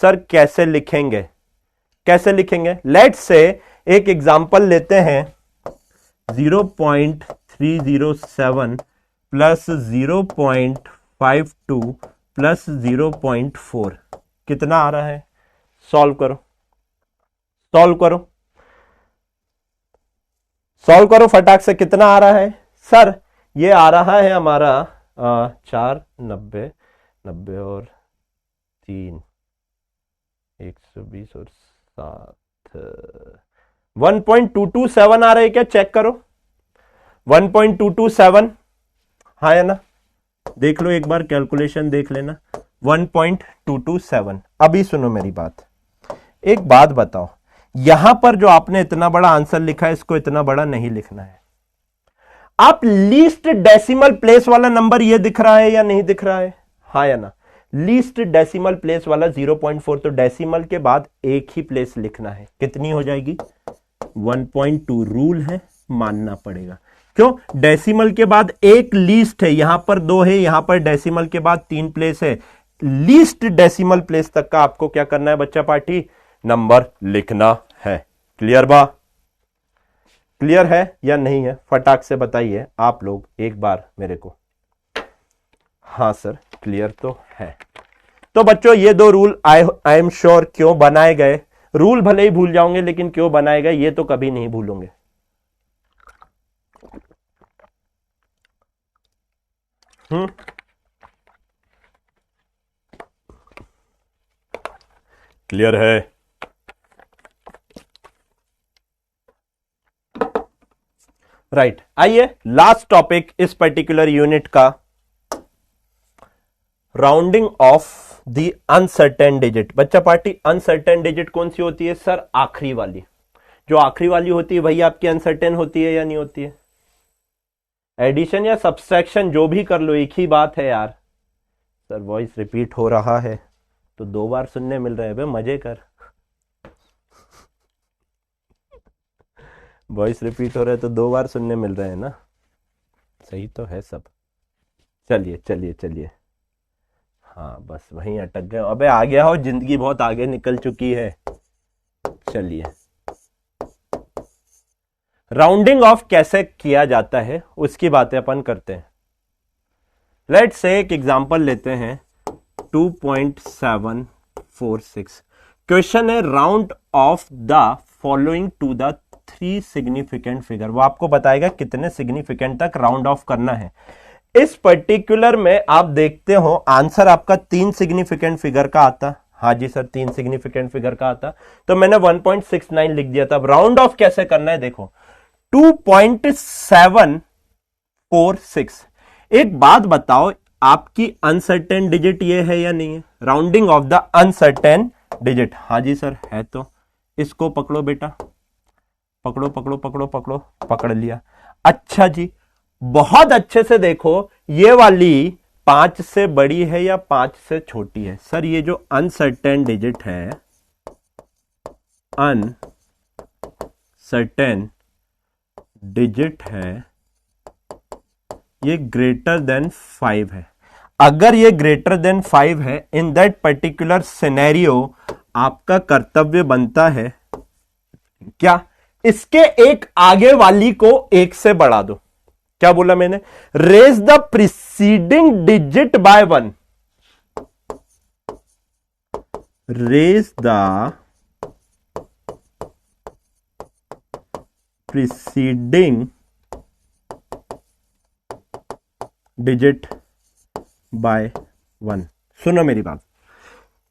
सर कैसे लिखेंगे, कैसे लिखेंगे? लेट्स से एक एग्जाम्पल लेते हैं, 0.307 प्लस 0.52 प्लस 0.4 कितना आ रहा है? सॉल्व करो, सॉल्व करो, सॉल्व करो फटाक से, कितना आ रहा है सर? ये आ रहा है हमारा 4 90 और 3 120 और 7 1.227 आ रहा है क्या? चेक करो, 1.227, हाँ है ना? देख लो एक बार, कैलकुलेशन देख लेना, 1.227। अभी सुनो मेरी बात, एक बात बताओ, यहां पर जो आपने इतना बड़ा आंसर लिखा है इसको इतना बड़ा नहीं लिखना है। आप लीस्ट डेसिमल प्लेस वाला नंबर ये दिख रहा है या नहीं दिख रहा है, हाँ या ना? लीस्ट डेसिमल प्लेस वाला 0.4, तो डेसिमल के बाद एक ही प्लेस लिखना है, कितनी हो जाएगी? 1.2 रूल है, मानना पड़ेगा। क्यों? डेसिमल के बाद एक लीस्ट है, यहां पर 2 है, यहां पर डेसिमल के बाद 3 प्लेस है, लीस्ट डेसिमल प्लेस तक का आपको क्या करना है बच्चा पार्टी? नंबर लिखना है। क्लियर बा? क्लियर है या नहीं है? फटाक से बताइए आप लोग एक बार मेरे को। हाँ सर क्लियर तो है। तो बच्चों ये 2 रूल आई एम श्योर क्यों बनाए गए, रूल भले ही भूल जाओगे लेकिन क्यों बनाए गए ये तो कभी नहीं भूलोगे। क्लियर है? राइट आइए लास्ट टॉपिक इस पर्टिकुलर यूनिट का, rounding off the uncertain digit. बच्चा पार्टी अनसर्टेन डिजिट कौन सी होती है सर? आखिरी वाली। जो आखिरी वाली होती है वही आपकी अनसर्टेन होती है या नहीं होती है? एडिशन या सब्सट्रैक्शन जो भी कर लो एक ही बात है यार। सर वॉइस रिपीट हो रहा है तो 2 बार सुनने मिल रहे हैं बे, मजे कर। वॉइस रिपीट हो रहा है तो 2 बार सुनने मिल रहे हैं ना, सही तो है सब। चलिए चलिए चलिए, हाँ बस वहीं अटक गए। अबे आ गया हो, जिंदगी बहुत आगे निकल चुकी है। चलिए राउंडिंग ऑफ कैसे किया जाता है उसकी बातें अपन करते हैं। लेट्स से एक एग्जांपल लेते हैं 2.746। क्वेश्चन है round off the following to the 3 significant figure. वो आपको बताएगा कितने सिग्निफिकेंट तक राउंड ऑफ करना है। इस पर्टिकुलर में आप देखते हो आंसर आपका 3 सिग्निफिकेंट फिगर का आता। हाँ जी सर 3 सिग्निफिकेंट फिगर का आता, तो मैंने 1.69 लिख दिया था। अब राउंड ऑफ कैसे करना है देखो, 2.746। एक बात बताओ, आपकी अनसर्टेन डिजिट ये है या नहीं है? Rounding off the uncertain digit. हाँ जी सर है, तो इसको पकड़ो बेटा, पकड़ो पकड़ो पकड़ो पकड़ो, पकड़ लिया। अच्छा जी, बहुत अच्छे से देखो, ये वाली 5 से बड़ी है या 5 से छोटी है? सर ये जो अनसर्टेन डिजिट है, अनसर्टेन डिजिट है, ये ग्रेटर देन 5 है। अगर ये ग्रेटर देन 5 है, इन दैट पर्टिकुलर सिनेरियो आपका कर्तव्य बनता है क्या? इसके एक आगे वाली को 1 से बढ़ा दो। क्या बोला मैंने? Raise the preceding digit by 1। Raise the preceding digit by 1। सुनो मेरी बात,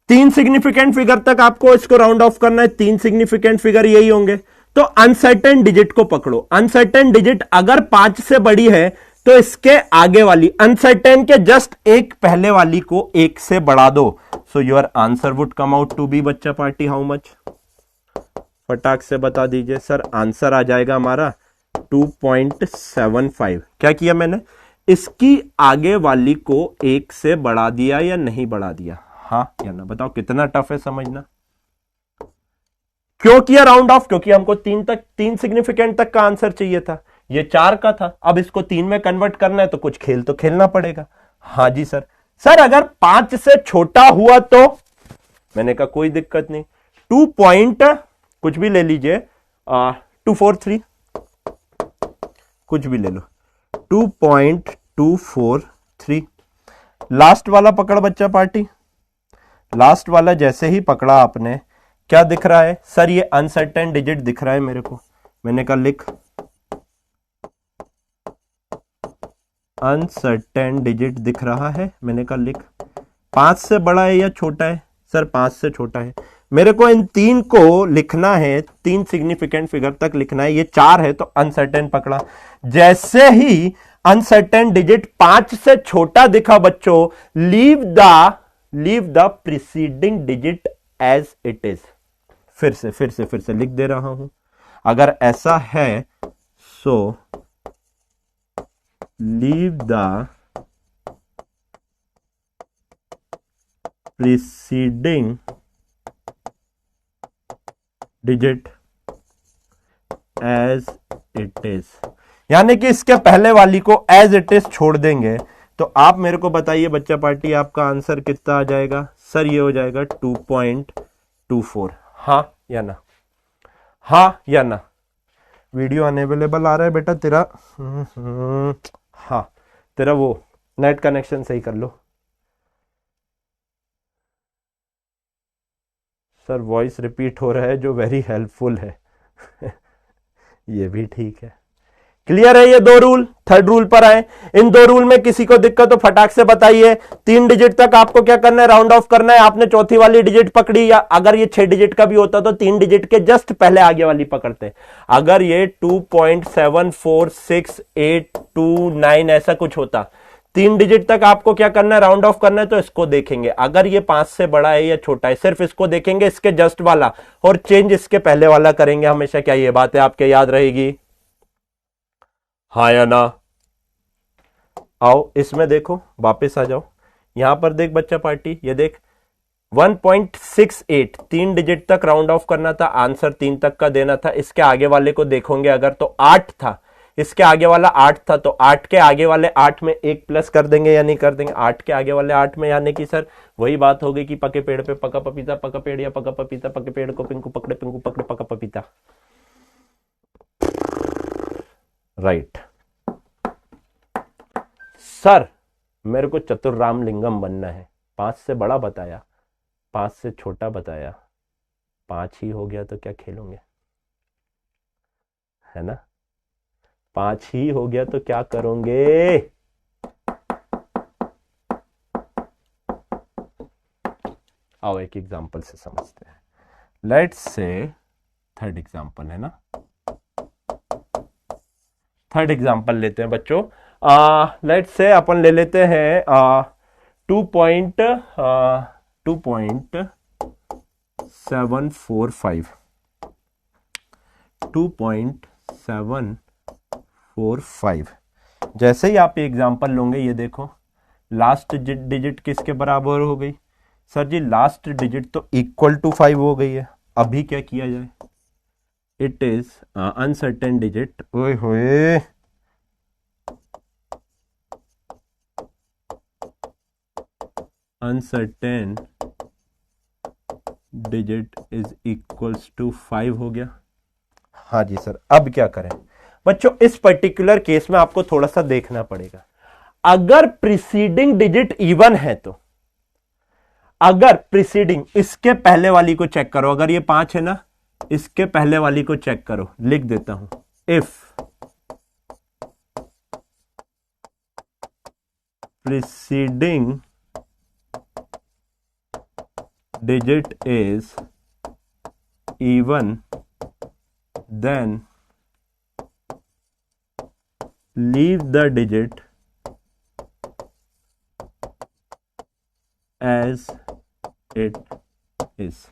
3 सिग्निफिकेंट फिगर तक आपको इसको राउंड ऑफ करना है। 3 सिग्निफिकेंट फिगर यही होंगे, तो अनसर्टेन डिजिट को पकड़ो। अनसर्टेन डिजिट अगर 5 से बड़ी है तो इसके आगे वाली अनसर्टेन के जस्ट एक पहले वाली को 1 से बढ़ा दो। So your answer would come out to be बच्चा पार्टी हाउ मच? फटाक से बता दीजिए सर। आंसर आ जाएगा हमारा 2.75। क्या किया मैंने? इसकी आगे वाली को 1 से बढ़ा दिया या नहीं बढ़ा दिया? हाँ या ना? बताओ कितना टफ है समझना। क्यों किया राउंड ऑफ? क्योंकि हमको 3 सिग्निफिकेंट तक का आंसर चाहिए था, ये 4 का था। अब इसको 3 में कन्वर्ट करना है तो कुछ खेल तो खेलना पड़ेगा। हाँ जी सर। सर अगर 5 से छोटा हुआ तो? मैंने कहा कोई दिक्कत नहीं, 2 पॉइंट कुछ भी ले लीजिए, 243 कुछ भी ले लो, 2.243। लास्ट वाला पकड़ बच्चा पार्टी। लास्ट वाला जैसे ही पकड़ा आपने, क्या दिख रहा है? सर ये अनसर्टेन डिजिट दिख रहा है मेरे को। मैंने कहा लिख, अनसर्टेन डिजिट दिख रहा है। मैंने कहा लिख। 5 से बड़ा है या छोटा है? सर 5 से छोटा है। मेरे को इन 3 को लिखना है, 3 सिग्निफिकेंट फिगर तक लिखना है। ये 4 है तो अनसर्टेन पकड़ा। जैसे ही अनसर्टेन डिजिट 5 से छोटा दिखा बच्चों, leave the preceding digit as it is. फिर से लिख दे रहा हूं। अगर ऐसा है so leave the preceding digit as it is, यानी कि इसके पहले वाली को एज इट इज छोड़ देंगे। तो आप मेरे को बताइए बच्चा पार्टी, आपका आंसर कितना आ जाएगा? सर ये हो जाएगा 2.24। हाँ या ना? हाँ या ना? वीडियो अनअवेलेबल आ रहा है बेटा तेरा? हाँ, तेरा वो नेट कनेक्शन सही कर लो। सर वॉइस रिपीट हो रहा है जो वेरी हेल्पफुल है। ये भी ठीक है। क्लियर है ये दो रूल? थर्ड रूल पर आए। इन दो रूल में किसी को दिक्कत तो फटाक से बताइए। 3 डिजिट तक आपको क्या करना है? राउंड ऑफ करना है। आपने चौथी वाली डिजिट पकड़ी, या अगर ये 6 डिजिट का भी होता तो 3 डिजिट के जस्ट पहले आगे वाली पकड़ते। अगर ये 2.746829 ऐसा कुछ होता, 3 डिजिट तक आपको क्या करना है? राउंड ऑफ करना है, तो इसको देखेंगे। अगर ये 5 से बड़ा है या छोटा है, सिर्फ इसको देखेंगे, इसके जस्ट वाला, और चेंज इसके पहले वाला करेंगे हमेशा। क्या ये बात है आपके याद रहेगी? हाँ या ना? आओ इसमें देखो, वापस आ जाओ। यहां पर देख बच्चा पार्टी, ये देख 1.68, 3 डिजिट तक राउंड ऑफ करना था, आंसर 3 तक का देना था। इसके आगे वाले को देखोगे अगर, तो 8 था, इसके आगे वाला 8 था, तो 8 के आगे वाले 8 में 1 प्लस कर देंगे या नहीं कर देंगे? 8 के आगे वाले 8 में, यानी कि सर वही बात होगी कि पके पेड़ पे पका पपीता, पका पेड़ या पका पपीता, पके पेड़ को पिंकू पकड़े, पिंकू पकड़े पका पपीता। राइट। सर मेरे को चतुर रामलिंगम बनना है। 5 से बड़ा बताया, 5 से छोटा बताया, 5 ही हो गया तो क्या खेलोगे? है ना? 5 ही हो गया तो क्या करोगे? आओ एक एग्जांपल से समझते हैं। लेट्स से थर्ड एग्जांपल है ना, थर्ड एग्जांपल लेते हैं बच्चों। लेट्स से अपन ले लेते हैं 2.745 2.745। जैसे ही आप एग्जांपल लोगे, ये देखो लास्ट डिजिट किसके बराबर हो गई? सर जी लास्ट डिजिट तो इक्वल टू 5 हो गई है। अभी क्या किया जाए? It is uncertain digit. ओए होए, uncertain digit is equals to 5 हो गया। हाँ जी सर, अब क्या करें? बच्चों इस पर्टिकुलर केस में आपको थोड़ा सा देखना पड़ेगा। अगर प्रीसीडिंग डिजिट इवन है तो, अगर प्रीसीडिंग, इसके पहले वाली को चेक करो। अगर ये 5 है ना, इसके पहले वाली को चेक करो। लिख देता हूं, if preceding digit is even, then leave the digit as it is।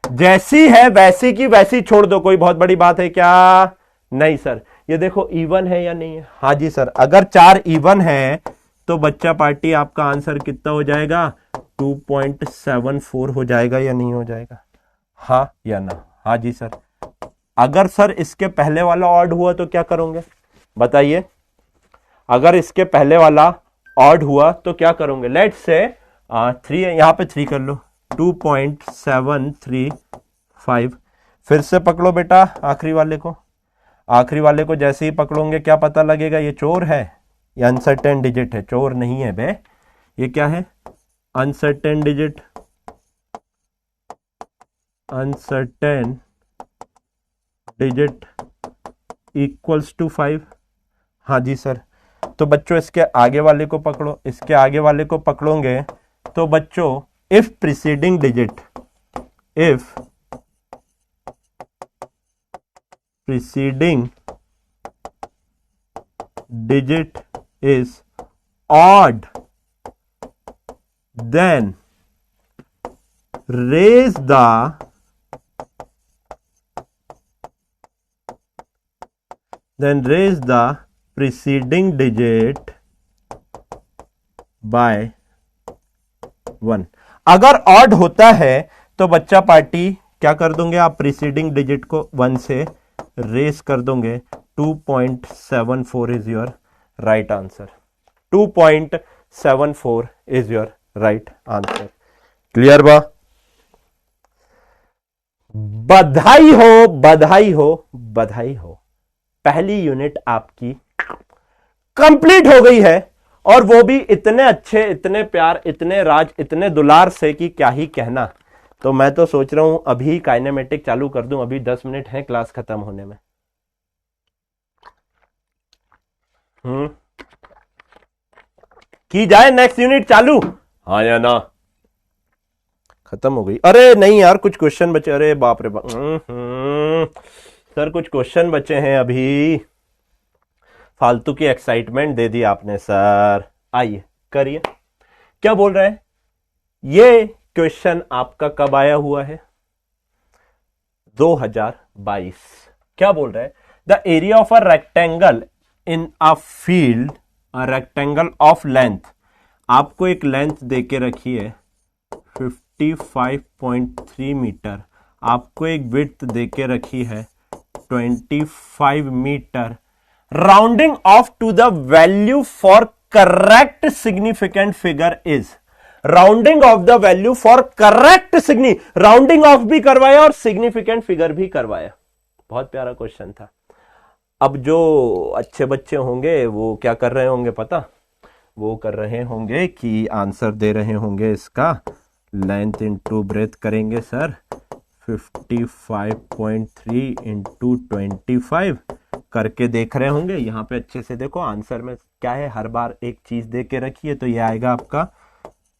जैसी है वैसी की वैसी छोड़ दो। कोई बहुत बड़ी बात है क्या? नहीं सर। ये देखो इवन है या नहीं है? हाँ जी सर। अगर 4 इवन है तो बच्चा पार्टी आपका आंसर कितना हो जाएगा? 2.74 हो जाएगा या नहीं हो जाएगा? हाँ या ना? हाँ जी सर। अगर सर इसके पहले वाला ऑड हुआ तो क्या करोगे बताइए? अगर इसके पहले वाला ऑड हुआ तो क्या करोगे? लेट्स से 3, यहां पे 3 कर लो, 2.735। फिर से पकड़ो बेटा आखिरी वाले को। आखिरी वाले को जैसे ही पकड़ोगे क्या पता लगेगा? ये चोर है या अनसर्टेन डिजिट है? चोर नहीं है बे, ये क्या है? Uncertain digit. Uncertain digit equals to 5। हाँ जी सर। तो बच्चों इसके आगे वाले को पकड़ो। इसके आगे वाले को पकड़ोगे तो बच्चों if preceding digit, if preceding digit is odd, then raise the preceding digit by 1। अगर ऑड होता है तो बच्चा पार्टी क्या कर दोगे आप? प्रीसीडिंग डिजिट को 1 से रेस कर दोगे 2.74 is your right answer. 2.74 is your right answer. Clear बा? बधाई हो, बधाई हो, बधाई हो, पहली यूनिट आपकी कंप्लीट हो गई है, और वो भी इतने अच्छे, इतने प्यार, इतने राज, इतने दुलार से कि क्या ही कहना। तो मैं तो सोच रहा हूं अभी काइनेमेटिक चालू कर दूं, अभी 10 मिनट है क्लास खत्म होने में। की जाए नेक्स्ट यूनिट चालू, हाँ या ना? खत्म हो गई? अरे नहीं यार, कुछ क्वेश्चन बचे। अरे बाप रे बाप, सर कुछ क्वेश्चन बचे हैं अभी। फालतू की एक्साइटमेंट दे दी आपने सर। आइए करिए, क्या बोल रहे हैं? ये क्वेश्चन आपका कब आया हुआ है? 2022। क्या बोल रहे हैं? The area of a rectangle in a field, a rectangle of length, आपको एक लेंथ देके रखी है 55.3 मीटर, आपको एक विड्थ देके रखी है 25 metre, rounding off to the value for correct significant figure is, rounding off the value for correct rounding off भी करवाया और सिग्निफिकेंट फिगर भी करवाया। बहुत प्यारा क्वेश्चन था। अब जो अच्छे बच्चे होंगे वो क्या कर रहे होंगे पता? वो कर रहे होंगे कि आंसर दे रहे होंगे इसका लेंथ इंटू ब्रेथ करेंगे सर, 55.3 इंटू 25 करके देख रहे होंगे। यहाँ पे अच्छे से देखो आंसर में क्या है, हर बार एक चीज दे के रखिए, तो ये आएगा आपका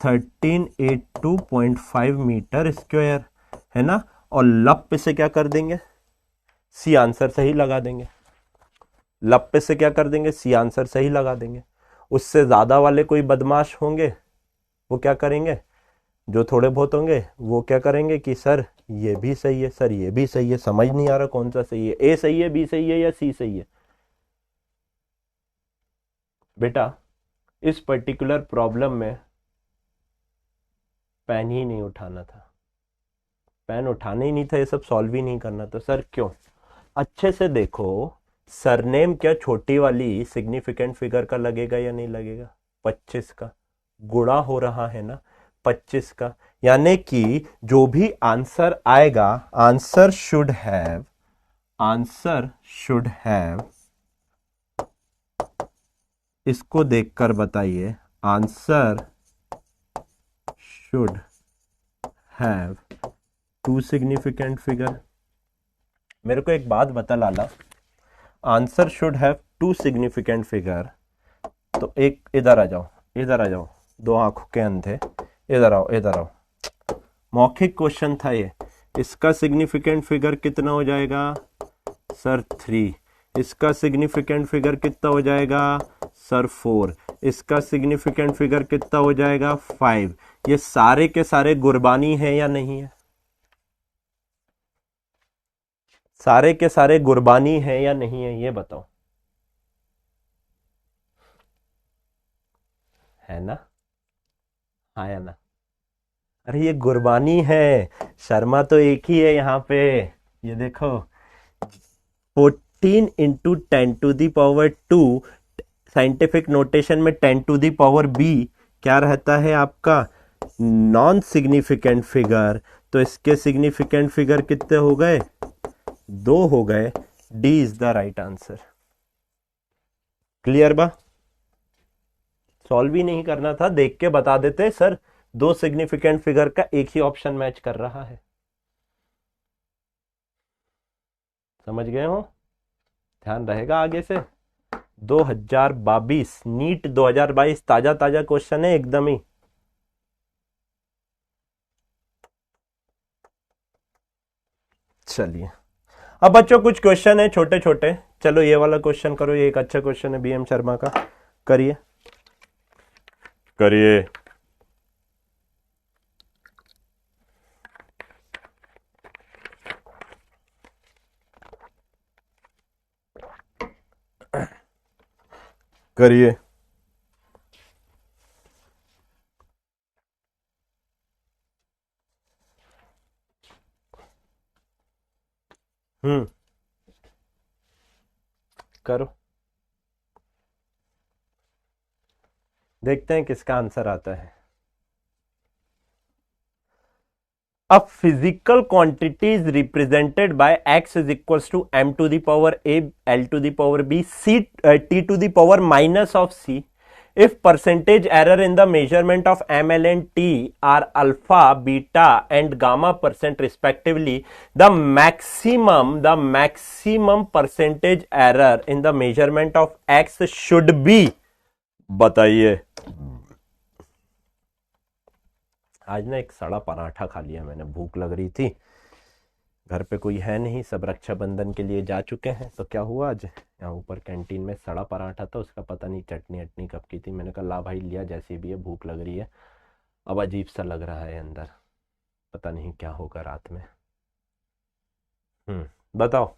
1382.5 मीटर स्क्वायर, है ना? और लब पे से क्या कर देंगे? सी आंसर सही लगा देंगे। लब पे से क्या कर देंगे? सी आंसर सही लगा देंगे। उससे ज्यादा वाले कोई बदमाश होंगे, वो क्या करेंगे? जो थोड़े बहुत होंगे वो क्या करेंगे कि सर ये भी सही है, सर ये भी सही है, समझ नहीं आ रहा कौन सा सही है, ए सही है, बी सही है या सी सही है। बेटा इस पर्टिकुलर प्रॉब्लम में पेन ही नहीं उठाना था, पेन उठाना ही नहीं था, ये सब सॉल्व ही नहीं करना था। सर क्यों? अच्छे से देखो, सरनेम क्या छोटी वाली सिग्निफिकेंट फिगर का लगेगा या नहीं लगेगा? 25 का गुणा हो रहा है ना 25 का, यानी कि जो भी आंसर आएगा, answer should have, answer should have, इसको देखकर बताइए, answer should have two significant figure. मेरे को एक बात बता लाला, answer should have two significant figure, तो एक इधर आ जाओ, इधर आ जाओ, दो आंखों के अंधे, इधर आओ, इधर आओ। मौखिक क्वेश्चन था ये। इसका सिग्निफिकेंट फिगर कितना हो जाएगा सर? 3। इसका सिग्निफिकेंट फिगर कितना हो जाएगा सर? 4। इसका सिग्निफिकेंट फिगर कितना हो जाएगा? 5। ये सारे के सारे गुरबानी है या नहीं है? सारे के सारे गुरबानी है या नहीं है, ये बताओ। है ना? हाँ या ना? अरे ये गुरबानी है, शर्मा तो एक ही है यहाँ पे। ये देखो 14 इंटू 10⁻², साइंटिफिक नोटेशन में 10⁻B क्या रहता है आपका? Non significant figure. तो इसके सिग्निफिकेंट फिगर कितने हो गए? 2 हो गए। D is the right answer. Clear बा? सॉल्व ही नहीं करना था, देख के बता देते सर 2 सिग्निफिकेंट फिगर का एक ही ऑप्शन मैच कर रहा है। समझ गए हो? ध्यान रहेगा आगे से। 2022 नीट 2022 ताजा ताजा क्वेश्चन है एकदम ही। चलिए अब बच्चों कुछ क्वेश्चन है छोटे छोटे। चलो ये वाला क्वेश्चन करो, ये एक अच्छा क्वेश्चन है बीएम शर्मा का। करिए करिए। करिए। हम्म करो, देखते हैं किसका आंसर आता है। A physical quantity is represented by x is equals to m to the power a, l to the power b, t to the power minus of c. If percentage error in the measurement of m, l and t are alpha, beta and gamma percent respectively, the maximum percentage error in the measurement of x should be, बताइए। आज ना एक सड़ा पराठा खा लिया मैंने, भूख लग रही थी, घर पे कोई है नहीं, सब रक्षाबंधन के लिए जा चुके हैं। तो क्या हुआ, आज यहाँ ऊपर कैंटीन में सड़ा पराठा था, उसका पता नहीं चटनी अटनी कब की थी। मैंने कहा ला भाई, लिया जैसी भी है, भूख लग रही है। अब अजीब सा लग रहा है अंदर, पता नहीं क्या होगा रात में। बताओ।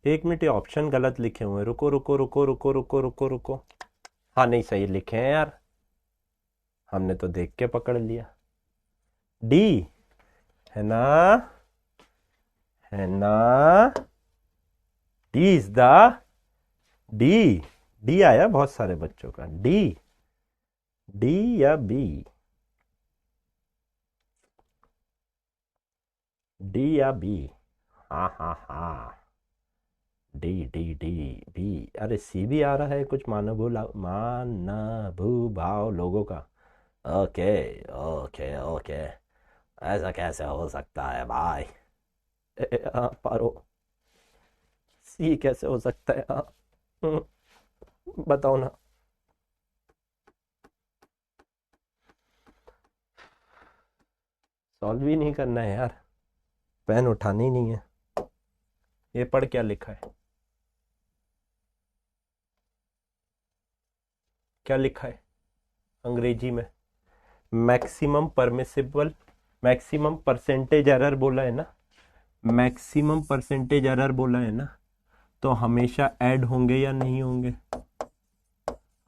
1 मिनट, ये ऑप्शन गलत लिखे हुए हैं। रुको रुको रुको रुको रुको रुको रुको, हाँ नहीं सही लिखे हैं यार, हमने तो देख के पकड़ लिया। डी है ना, है ना, D is the, D, D आया बहुत सारे बच्चों का। डी, डी या बी, डी या बी, हाँ हाँ हाँ, डी डी डी बी। अरे सी भी आ रहा है कुछ मानभू भाव लोगों का। ओके ओके ओके, ऐसा कैसे हो सकता है भाई? पारो, सी कैसे हो सकता है? बताओ ना। सॉल्व ही नहीं करना है यार, पेन उठानी ही नहीं है। ये पढ़ क्या लिखा है, क्या लिखा है अंग्रेजी में? Maximum permissible, maximum percentage error बोला है ना, मैक्सिमम परसेंटेज एरर बोला है ना, तो हमेशा ऐड होंगे या नहीं होंगे?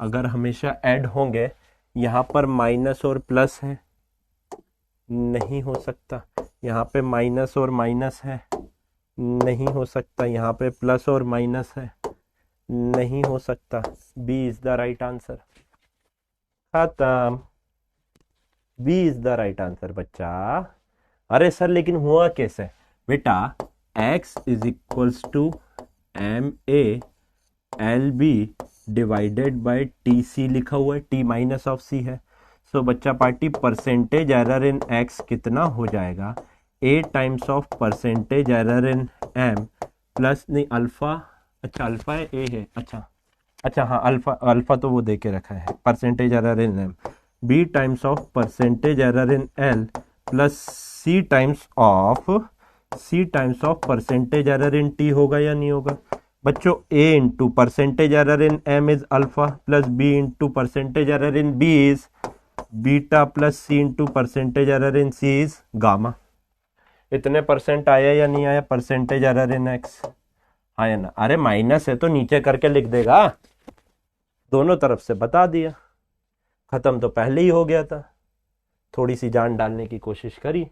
अगर हमेशा ऐड होंगे, यहाँ पर माइनस और प्लस है, नहीं हो सकता। यहाँ पे माइनस और माइनस है, नहीं हो सकता। यहाँ पे प्लस और माइनस है, नहीं हो सकता। B is the right answer, खत्म। B is the right answer बच्चा। अरे सर लेकिन हुआ कैसे बेटा? x is equals to M A L B divided by T C लिखा हुआ है, टी माइनस ऑफ सी है। सो बच्चा party percentage error in x कितना हो जाएगा? a times of percentage error in m plus, नहीं अल्फा, अच्छा अल्फा है, a है, अच्छा अच्छा हाँ अल्फा, अल्फा तो वो दे के रखा है, percentage error in m, b times of percentage error in l plus c times of percentage error in t होगा या नहीं होगा बच्चों? a into percentage error in m is alpha plus b into percentage error in b is beta plus c into percentage error in c is gamma. इतने percent आया या नहीं आया परसेंटेज एरर इन x? आया ना। अरे minus है तो नीचे करके लिख देगा, दोनों तरफ से बता दिया, खत्म तो पहले ही हो गया था। थोड़ी सी जान डालने की कोशिश करी,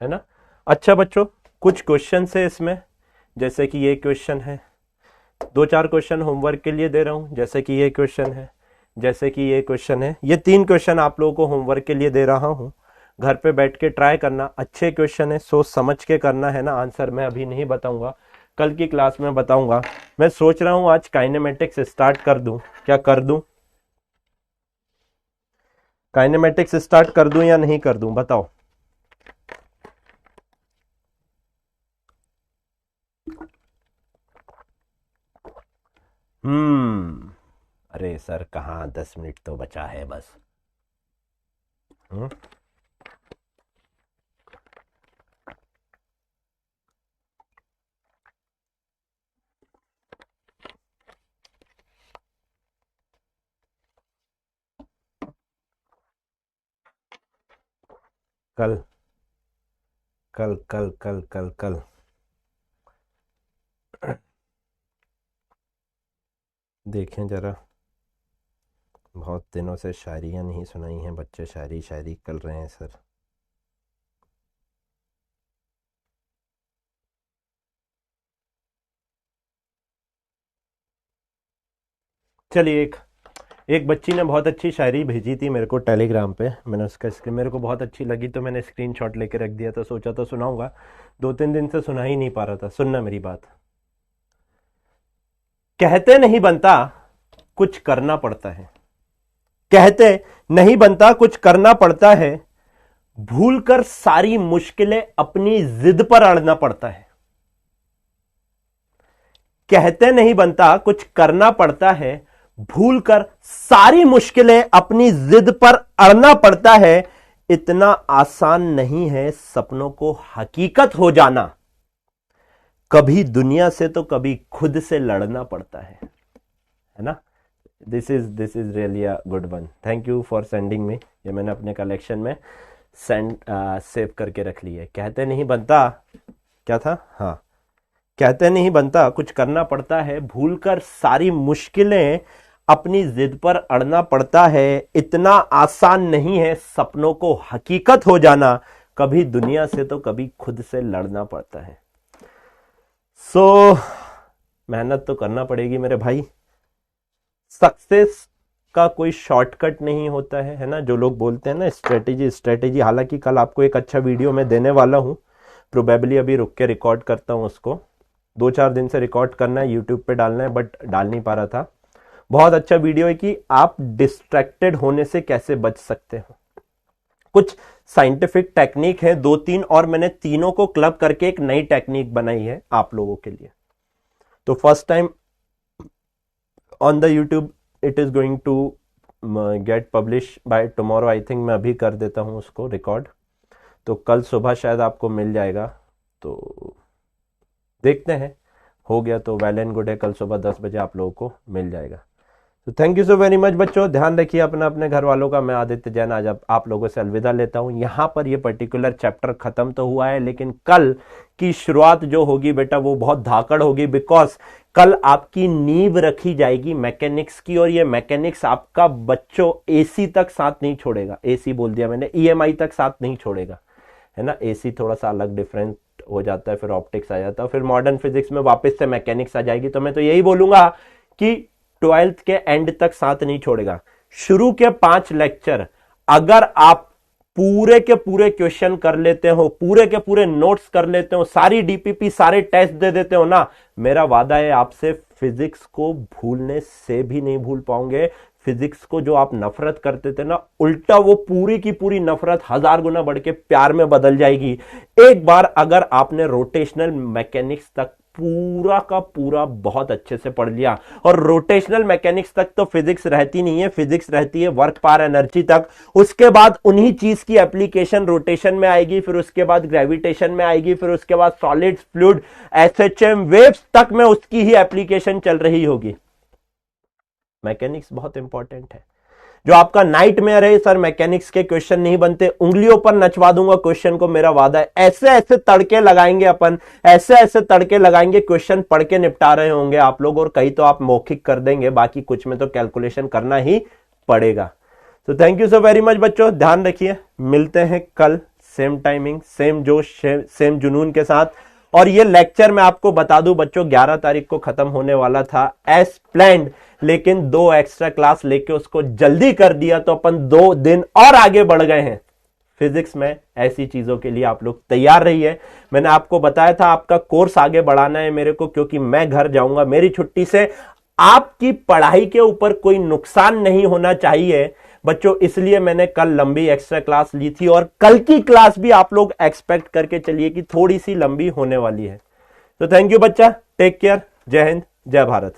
है ना। अच्छा बच्चों, कुछ क्वेश्चन है इसमें, जैसे कि ये क्वेश्चन है, 2-4 क्वेश्चन होमवर्क के लिए दे रहा हूं, जैसे कि ये क्वेश्चन है, जैसे कि ये क्वेश्चन है। ये 3 क्वेश्चन आप लोगों को होमवर्क के लिए दे रहा हूं, घर पे बैठ के ट्राई करना। अच्छे क्वेश्चन है, सोच समझ के करना है ना। आंसर मैं अभी नहीं बताऊंगा, कल की क्लास में बताऊंगा। मैं सोच रहा हूं आज काइनेमेटिक्स स्टार्ट कर दूं, क्या कर दूं? काइनेमेटिक्स स्टार्ट कर दूं या नहीं कर दूं, बताओ। अरे सर कहाँ, 10 मिनट तो बचा है बस। कल कल कल कल कल कल देखें जरा, बहुत दिनों से शायरियाँ नहीं सुनाई हैं, बच्चे शायरी शायरी कर रहे हैं सर। चलिए, एक बच्ची ने बहुत अच्छी शायरी भेजी थी मेरे को टेलीग्राम पे। मैंने उसका मेरे को बहुत अच्छी लगी तो मैंने स्क्रीनशॉट लेके रख दिया था, सोचा तो सुनाऊंगा। 2-3 दिन से सुना ही नहीं पा रहा था। सुनना मेरी बात। कहते नहीं बनता कुछ करना पड़ता है, कहते नहीं बनता कुछ करना पड़ता है, भूलकर सारी मुश्किलें अपनी जिद पर अड़ना पड़ता है। कहते नहीं बनता कुछ करना पड़ता है, भूलकर सारी मुश्किलें अपनी जिद पर अड़ना पड़ता है। इतना आसान नहीं है सपनों को हकीकत हो जाना, कभी दुनिया से तो कभी खुद से लड़ना पड़ता है ना। This is really a good one. Thank you for sending me. ये मैंने अपने कलेक्शन में सेव करके रख ली है। कहते नहीं बनता, क्या था, हाँ, कहते नहीं बनता कुछ करना पड़ता है, भूलकर सारी मुश्किलें अपनी जिद पर अड़ना पड़ता है। इतना आसान नहीं है सपनों को हकीकत हो जाना, कभी दुनिया से तो कभी खुद से लड़ना पड़ता है। सो मेहनत तो करना पड़ेगी मेरे भाई। सक्सेस का कोई शॉर्टकट नहीं होता है ना। जो लोग बोलते हैं ना स्ट्रेटेजी, हालांकि कल आपको एक अच्छा वीडियो मैं देने वाला हूं, प्रोबेबली अभी रुक के रिकॉर्ड करता हूं उसको। 2-4 दिन से रिकॉर्ड करना है, यूट्यूब पे डालना है, बट डाल नहीं पा रहा था। बहुत अच्छा वीडियो है कि आप डिस्ट्रैक्टेड होने से कैसे बच सकते हो। कुछ साइंटिफिक टेक्निक है 2-3, और मैंने तीनों को क्लब करके एक नई टेक्निक बनाई है आप लोगों के लिए। तो first time on the YouTube it is going to get publish by tomorrow, I think. मैं अभी कर देता हूं उसको रिकॉर्ड, तो कल सुबह शायद आपको मिल जाएगा। तो देखते हैं, हो गया तो वेल एंड गुड है। कल सुबह 10 बजे आप लोगों को मिल जाएगा। तो thank you so very much बच्चों। ध्यान रखिए अपना, अपने घर वालों का। मैं आदित्य जैन आज आप लोगों से अलविदा लेता हूं। यहां पर ये पर्टिकुलर चैप्टर खत्म तो हुआ है, लेकिन कल की शुरुआत जो होगी बेटा वो बहुत धाकड़ होगी, बिकॉज कल आपकी नींव रखी जाएगी मैकेनिक्स की। और ये मैकेनिक्स आपका बच्चों एसी तक साथ नहीं छोड़ेगा। एसी बोल दिया मैंने, ईएमआई तक साथ नहीं छोड़ेगा, है ना। एसी थोड़ा सा अलग डिफरेंट हो जाता है, फिर ऑप्टिक्स आ जाता है, फिर मॉडर्न फिजिक्स में वापस से मैकेनिक्स आ जाएगी। तो मैं तो यही बोलूंगा कि 12th के एंड तक साथ नहीं छोड़ेगा। शुरू के 5 लेक्चर अगर आप पूरे के पूरे क्वेश्चन कर लेते हो, पूरे के पूरे नोट्स कर लेते हो, सारी डीपीपी सारे टेस्ट दे देते हो ना, मेरा वादा है आपसे फिजिक्स को भूलने से भी नहीं भूल पाओगे। फिजिक्स को जो आप नफरत करते थे ना, उल्टा वो पूरी की पूरी नफरत 1000 गुना बढ़ के प्यार में बदल जाएगी एक बार अगर आपने रोटेशनल मैकेनिक्स तक पूरा का पूरा बहुत अच्छे से पढ़ लिया। और रोटेशनल मैकेनिक्स तक तो फिजिक्स रहती नहीं है, फिजिक्स रहती है वर्क पावर एनर्जी तक। उसके बाद उन्हीं चीज की एप्लीकेशन रोटेशन में आएगी, फिर उसके बाद ग्रेविटेशन में आएगी, फिर उसके बाद सॉलिड्स, फ्लूइड, एसएचएम, वेव्स तक में उसकी ही एप्लीकेशन चल रही होगी। मैकेनिक्स बहुत इंपॉर्टेंट है। जो आपका नाइटमेयर है सर मैकेनिक्स के क्वेश्चन नहीं बनते, उंगलियों पर नचवा दूंगा क्वेश्चन को, मेरा वादा है। ऐसे ऐसे तड़के लगाएंगे अपन, ऐसे ऐसे तड़के लगाएंगे, क्वेश्चन पढ़ के निपटा रहे होंगे आप लोग। और कहीं तो आप मौखिक कर देंगे, बाकी कुछ में तो कैलकुलेशन करना ही पड़ेगा। तो thank you so very much बच्चों, ध्यान रखिए। मिलते हैं कल सेम टाइमिंग, सेम जोश, सेम जुनून के साथ। और ये लेक्चर मैं आपको बता दूं बच्चों, 11 तारीख को खत्म होने वाला था एज प्लान्ड, लेकिन 2 एक्स्ट्रा क्लास लेके उसको जल्दी कर दिया, तो अपन 2 दिन और आगे बढ़ गए हैं फिजिक्स में। ऐसी चीजों के लिए आप लोग तैयार रहिए। मैंने आपको बताया था आपका कोर्स आगे बढ़ाना है मेरे को, क्योंकि मैं घर जाऊंगा मेरी छुट्टी से। आपकी पढ़ाई के ऊपर कोई नुकसान नहीं होना चाहिए बच्चों, इसलिए मैंने कल लंबी एक्स्ट्रा क्लास ली थी। और कल की क्लास भी आप लोग एक्सपेक्ट करके चलिए कि थोड़ी सी लंबी होने वाली है। तो थैंक यू बच्चा, टेक केयर, जय हिंद, जय भारत।